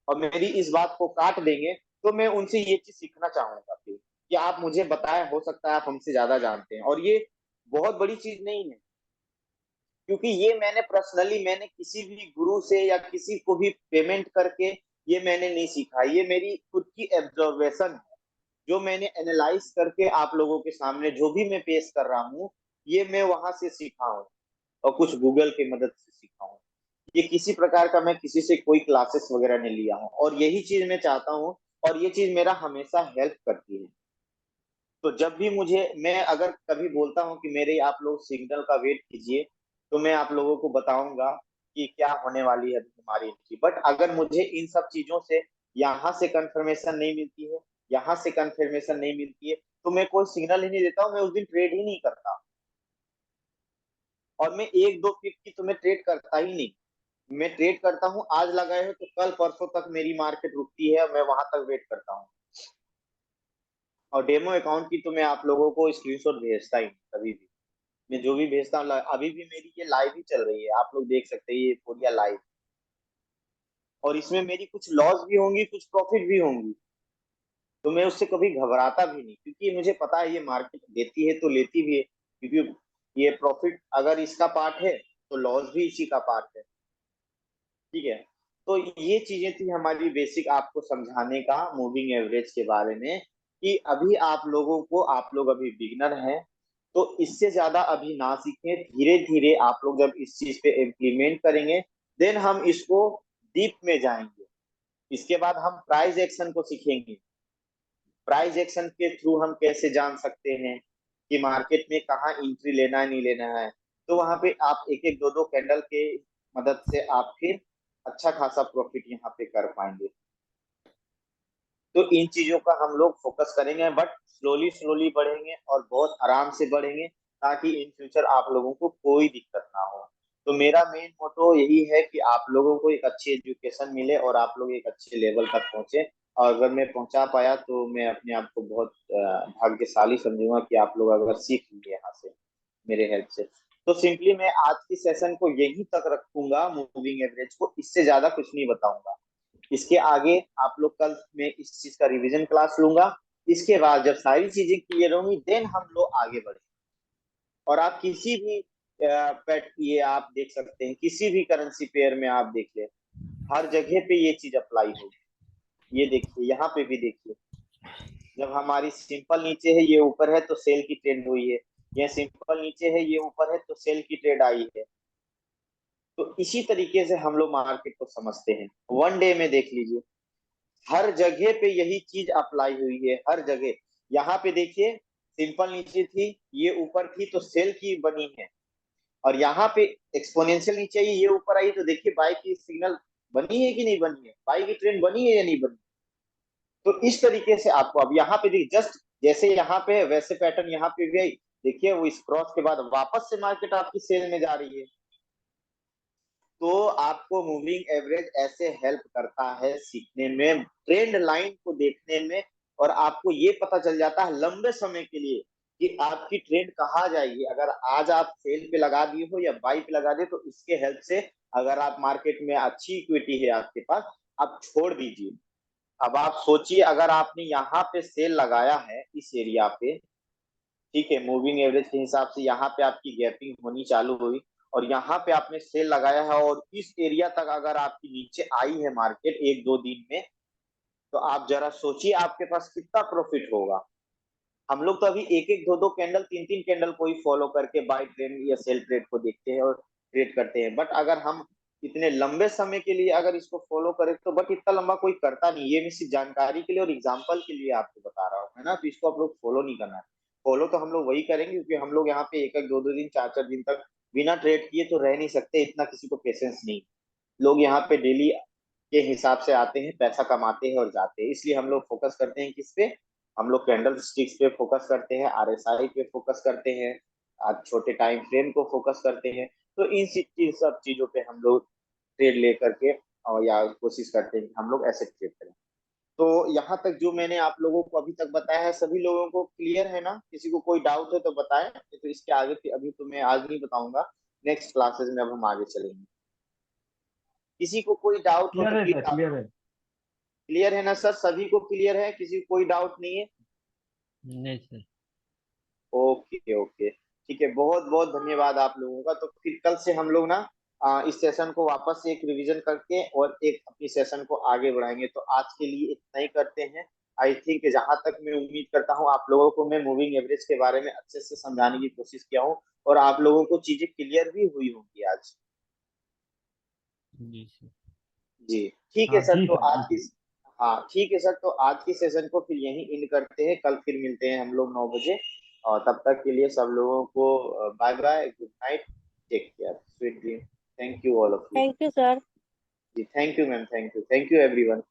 और मेरी इस बात को काट देंगे, तो मैं उनसे ये चीज सीखना चाहूंगा फिर, कि आप मुझे बताएं, हो सकता है आप हमसे ज्यादा जानते हैं। और ये बहुत बड़ी चीज नहीं है, क्योंकि ये मैंने पर्सनली मैंने किसी भी गुरु से या किसी को भी पेमेंट करके ये मैंने नहीं सीखा। ये मेरी खुद की ऑब्जर्वेशन है, जो मैंने एनालाइज करके आप लोगों के सामने जो भी मैं पेश कर रहा हूँ, ये मैं वहां से सीखा हूँ और कुछ गूगल की मदद से सीखा हूँ। ये किसी प्रकार का मैं किसी से कोई क्लासेस वगैरह नहीं लिया हूँ, और यही चीज मैं चाहता हूँ और ये चीज मेरा हमेशा हेल्प करती है। तो जब भी मैं अगर कभी बोलता हूँ कि मेरे आप लोग सिग्नल का वेट कीजिए, तो मैं आप लोगों को बताऊंगा कि क्या होने वाली है हमारी एंट्री। बट अगर मुझे इन सब चीजों से यहाँ से कंफर्मेशन नहीं मिलती है, यहाँ से कंफर्मेशन नहीं मिलती है, तो मैं कोई सिग्नल ही नहीं देता हूँ, मैं उस दिन ट्रेड ही नहीं करता। और मैं एक दो पिप की तो मैं ट्रेड करता ही नहीं। मैं ट्रेड करता हूँ, आज लगाए हो तो कल परसों तक मेरी मार्केट रुकती है, मैं वहां तक वेट करता हूँ। और डेमो अकाउंट की तो मैं आप लोगों को स्क्रीनशॉट भेजता ही नहीं कभी भी। मैं जो भी भेजता हूँ, अभी भी मेरी ये लाइव ही चल रही है, आप लोग देख सकते हैं, ये पूरी लाइव। और इसमें मेरी कुछ लॉस भी होंगी, कुछ प्रॉफिट भी होंगी, तो मैं उससे कभी घबराता भी नहीं, क्योंकि मुझे पता है ये मार्केट देती है तो लेती भी है। क्योंकि ये प्रॉफिट अगर इसका पार्ट है तो लॉस भी इसी का पार्ट है। ठीक है। तो ये चीजें थी हमारी बेसिक आपको समझाने का मूविंग एवरेज के बारे में, कि अभी आप लोगों को, आप लोग अभी बिगनर हैं, तो इससे ज्यादा अभी ना सीखें। धीरे धीरे आप लोग जब इस चीज पे इम्प्लीमेंट करेंगे, देन हम इसको डीप में जाएंगे। इसके बाद हम प्राइस एक्शन को सीखेंगे। प्राइस एक्शन के थ्रू हम कैसे जान सकते हैं कि मार्केट में कहाँ एंट्री लेना है नहीं लेना है। तो वहां पे आप एक एक दो दो कैंडल के मदद से आप फिर अच्छा खासा प्रॉफिट यहाँ पे कर पाएंगे। तो इन चीजों का हम लोग फोकस करेंगे, बट स्लोली स्लोली बढ़ेंगे और बहुत आराम से बढ़ेंगे, ताकि इन फ्यूचर आप लोगों को कोई दिक्कत ना हो। तो मेरा मेन मोटो यही है कि आप लोगों को एक अच्छी एजुकेशन मिले और आप लोग एक अच्छे लेवल तक पहुंचे। और अगर मैं पहुंचा पाया तो मैं अपने आप को बहुत भाग्यशाली समझूंगा कि आप लोग अगर सीख लिए यहाँ से मेरे हेल्प से। तो सिंपली मैं आज की सेशन को यहीं तक रखूंगा, मूविंग एवरेज को, इससे ज्यादा कुछ नहीं बताऊंगा। इसके आगे आप लोग कल मैं इस चीज का रिवीजन क्लास लूंगा। इसके बाद जब सारी चीजें क्लियर होंगी, देन हम लोग आगे बढ़ेंगे। और आप किसी भी पेट ये आप देख सकते हैं, किसी भी करेंसी पेयर में आप देख ले, हर जगह पे ये चीज अप्लाई होगी। ये देखिए, यहाँ पे भी देखिए, जब हमारी सिंपल नीचे है, ये ऊपर है तो सेल की ट्रेंड हुई है। ये सिंपल नीचे है, ये ऊपर है तो सेल की ट्रेड आई है। तो इसी तरीके से हम लोग मार्केट को समझते हैं। वन डे में देख लीजिए, हर जगह पे यही चीज अप्लाई हुई है, हर जगह। यहाँ पे देखिए, सिंपल नीचे थी, ये ऊपर थी तो सेल की बनी है। और यहाँ पे एक्सपोनेंशियल नीचे आई, ये ऊपर आई, तो देखिए बाई की सिग्नल बनी है कि नहीं बनी है, बाई की ट्रेंड बनी है या नहीं बनी। तो इस तरीके से आपको अब यहाँ पे देखिए, जस्ट जैसे यहाँ पे वैसे पैटर्न यहाँ पे भी आई। देखिए वो इस क्रॉस के बाद वापस से मार्केट आपकी सेल में जा रही है। तो आपको मूविंग एवरेज ऐसे हेल्प करता है सीखने में, ट्रेंड लाइन को देखने में। और आपको ये पता चल जाता है लंबे समय के लिए कि आपकी ट्रेंड कहाँ जाएगी। अगर आज आप सेल पे लगा दिए हो या बाई पे लगा दिए, तो इसके हेल्प से अगर आप मार्केट में अच्छी इक्विटी है आपके पास, आप छोड़ दीजिए। अब आप सोचिए, अगर आपने यहाँ पे सेल लगाया है इस एरिया पे, ठीक है, मूविंग एवरेज के हिसाब से यहाँ पे आपकी गैपिंग होनी चालू हुई, और यहाँ पे आपने सेल लगाया है, और इस एरिया तक अगर आपकी नीचे आई है मार्केट एक दो दिन में, तो आप जरा सोचिए आपके पास कितना प्रॉफिट होगा। हम लोग तो अभी एक एक दो दो कैंडल, तीन तीन कैंडल को ही फॉलो करके बाय ट्रेंड या सेल ट्रेड को देखते हैं और ट्रेड करते हैं। बट अगर हम इतने लंबे समय के लिए अगर इसको फॉलो करें तो, बट इतना लंबा कोई करता नहीं। ये मैं सिर्फ जानकारी के लिए और एग्जाम्पल के लिए आपको बता रहा हूँ, है ना। तो इसको आप लोग फॉलो नहीं करना है। फॉलो तो हम लोग वही करेंगे, क्योंकि हम लोग यहाँ पे एक एक दो दो दिन, चार चार दिन तक बिना ट्रेड किए तो रह नहीं सकते, इतना किसी को पेशेंस नहीं। लोग यहाँ पे डेली के हिसाब से आते हैं, पैसा कमाते हैं और जाते हैं। इसलिए हम लोग फोकस करते हैं किस पे, हम लोग कैंडल स्टिक्स पे फोकस करते हैं, आरएसआई पे फोकस करते हैं, आज छोटे टाइम फ्रेम को फोकस करते हैं। तो इन सब चीजों पे हम लोग ट्रेड ले करके, और या कोशिश करते हैं कि हम लोग ऐसे ट्रेड करें। तो यहाँ तक जो मैंने आप लोगों को अभी तक बताया है, सभी लोगों को क्लियर है ना। किसी को कोई डाउट है तो बताएं, तो इसके आगे अभी तो मैं आज नहीं बताऊंगा, नेक्स्ट क्लासेस में अब हम आगे चलेंगे। किसी को कोई डाउट हो क्लियर तो है प्लीज सर, आप। क्लियर है। क्लियर है ना सर, सभी को क्लियर है, किसी को कोई डाउट नहीं है। नहीं सर। ओके ओके, ठीक है, बहुत बहुत धन्यवाद आप लोगों का। तो फिर कल से हम लोग ना इस सेशन को वापस से एक रिवीजन करके और एक अपनी सेशन को आगे बढ़ाएंगे। तो आज के लिए इतना ही करते हैं। आई थिंक जहां तक मैं उम्मीद करता हूँ आप लोगों को मैं मूविंग एवरेज के बारे में अच्छे से समझाने की कोशिश किया हूँ, और आप लोगों को चीजें क्लियर भी हुई होंगी आज। जी सर। जी ठीक है हाँ सर, जी तो सर, आज जी की, सर। हाँ ठीक है सर, तो आज की सेशन को फिर यहीं इन करते हैं, कल फिर मिलते हैं हम लोग 9 बजे। और तब तक के लिए सब लोगों को bye bye, good night, take care, sweet dream. Thank you all of you. Thank you sir. जी thank you ma'am, thank you everyone.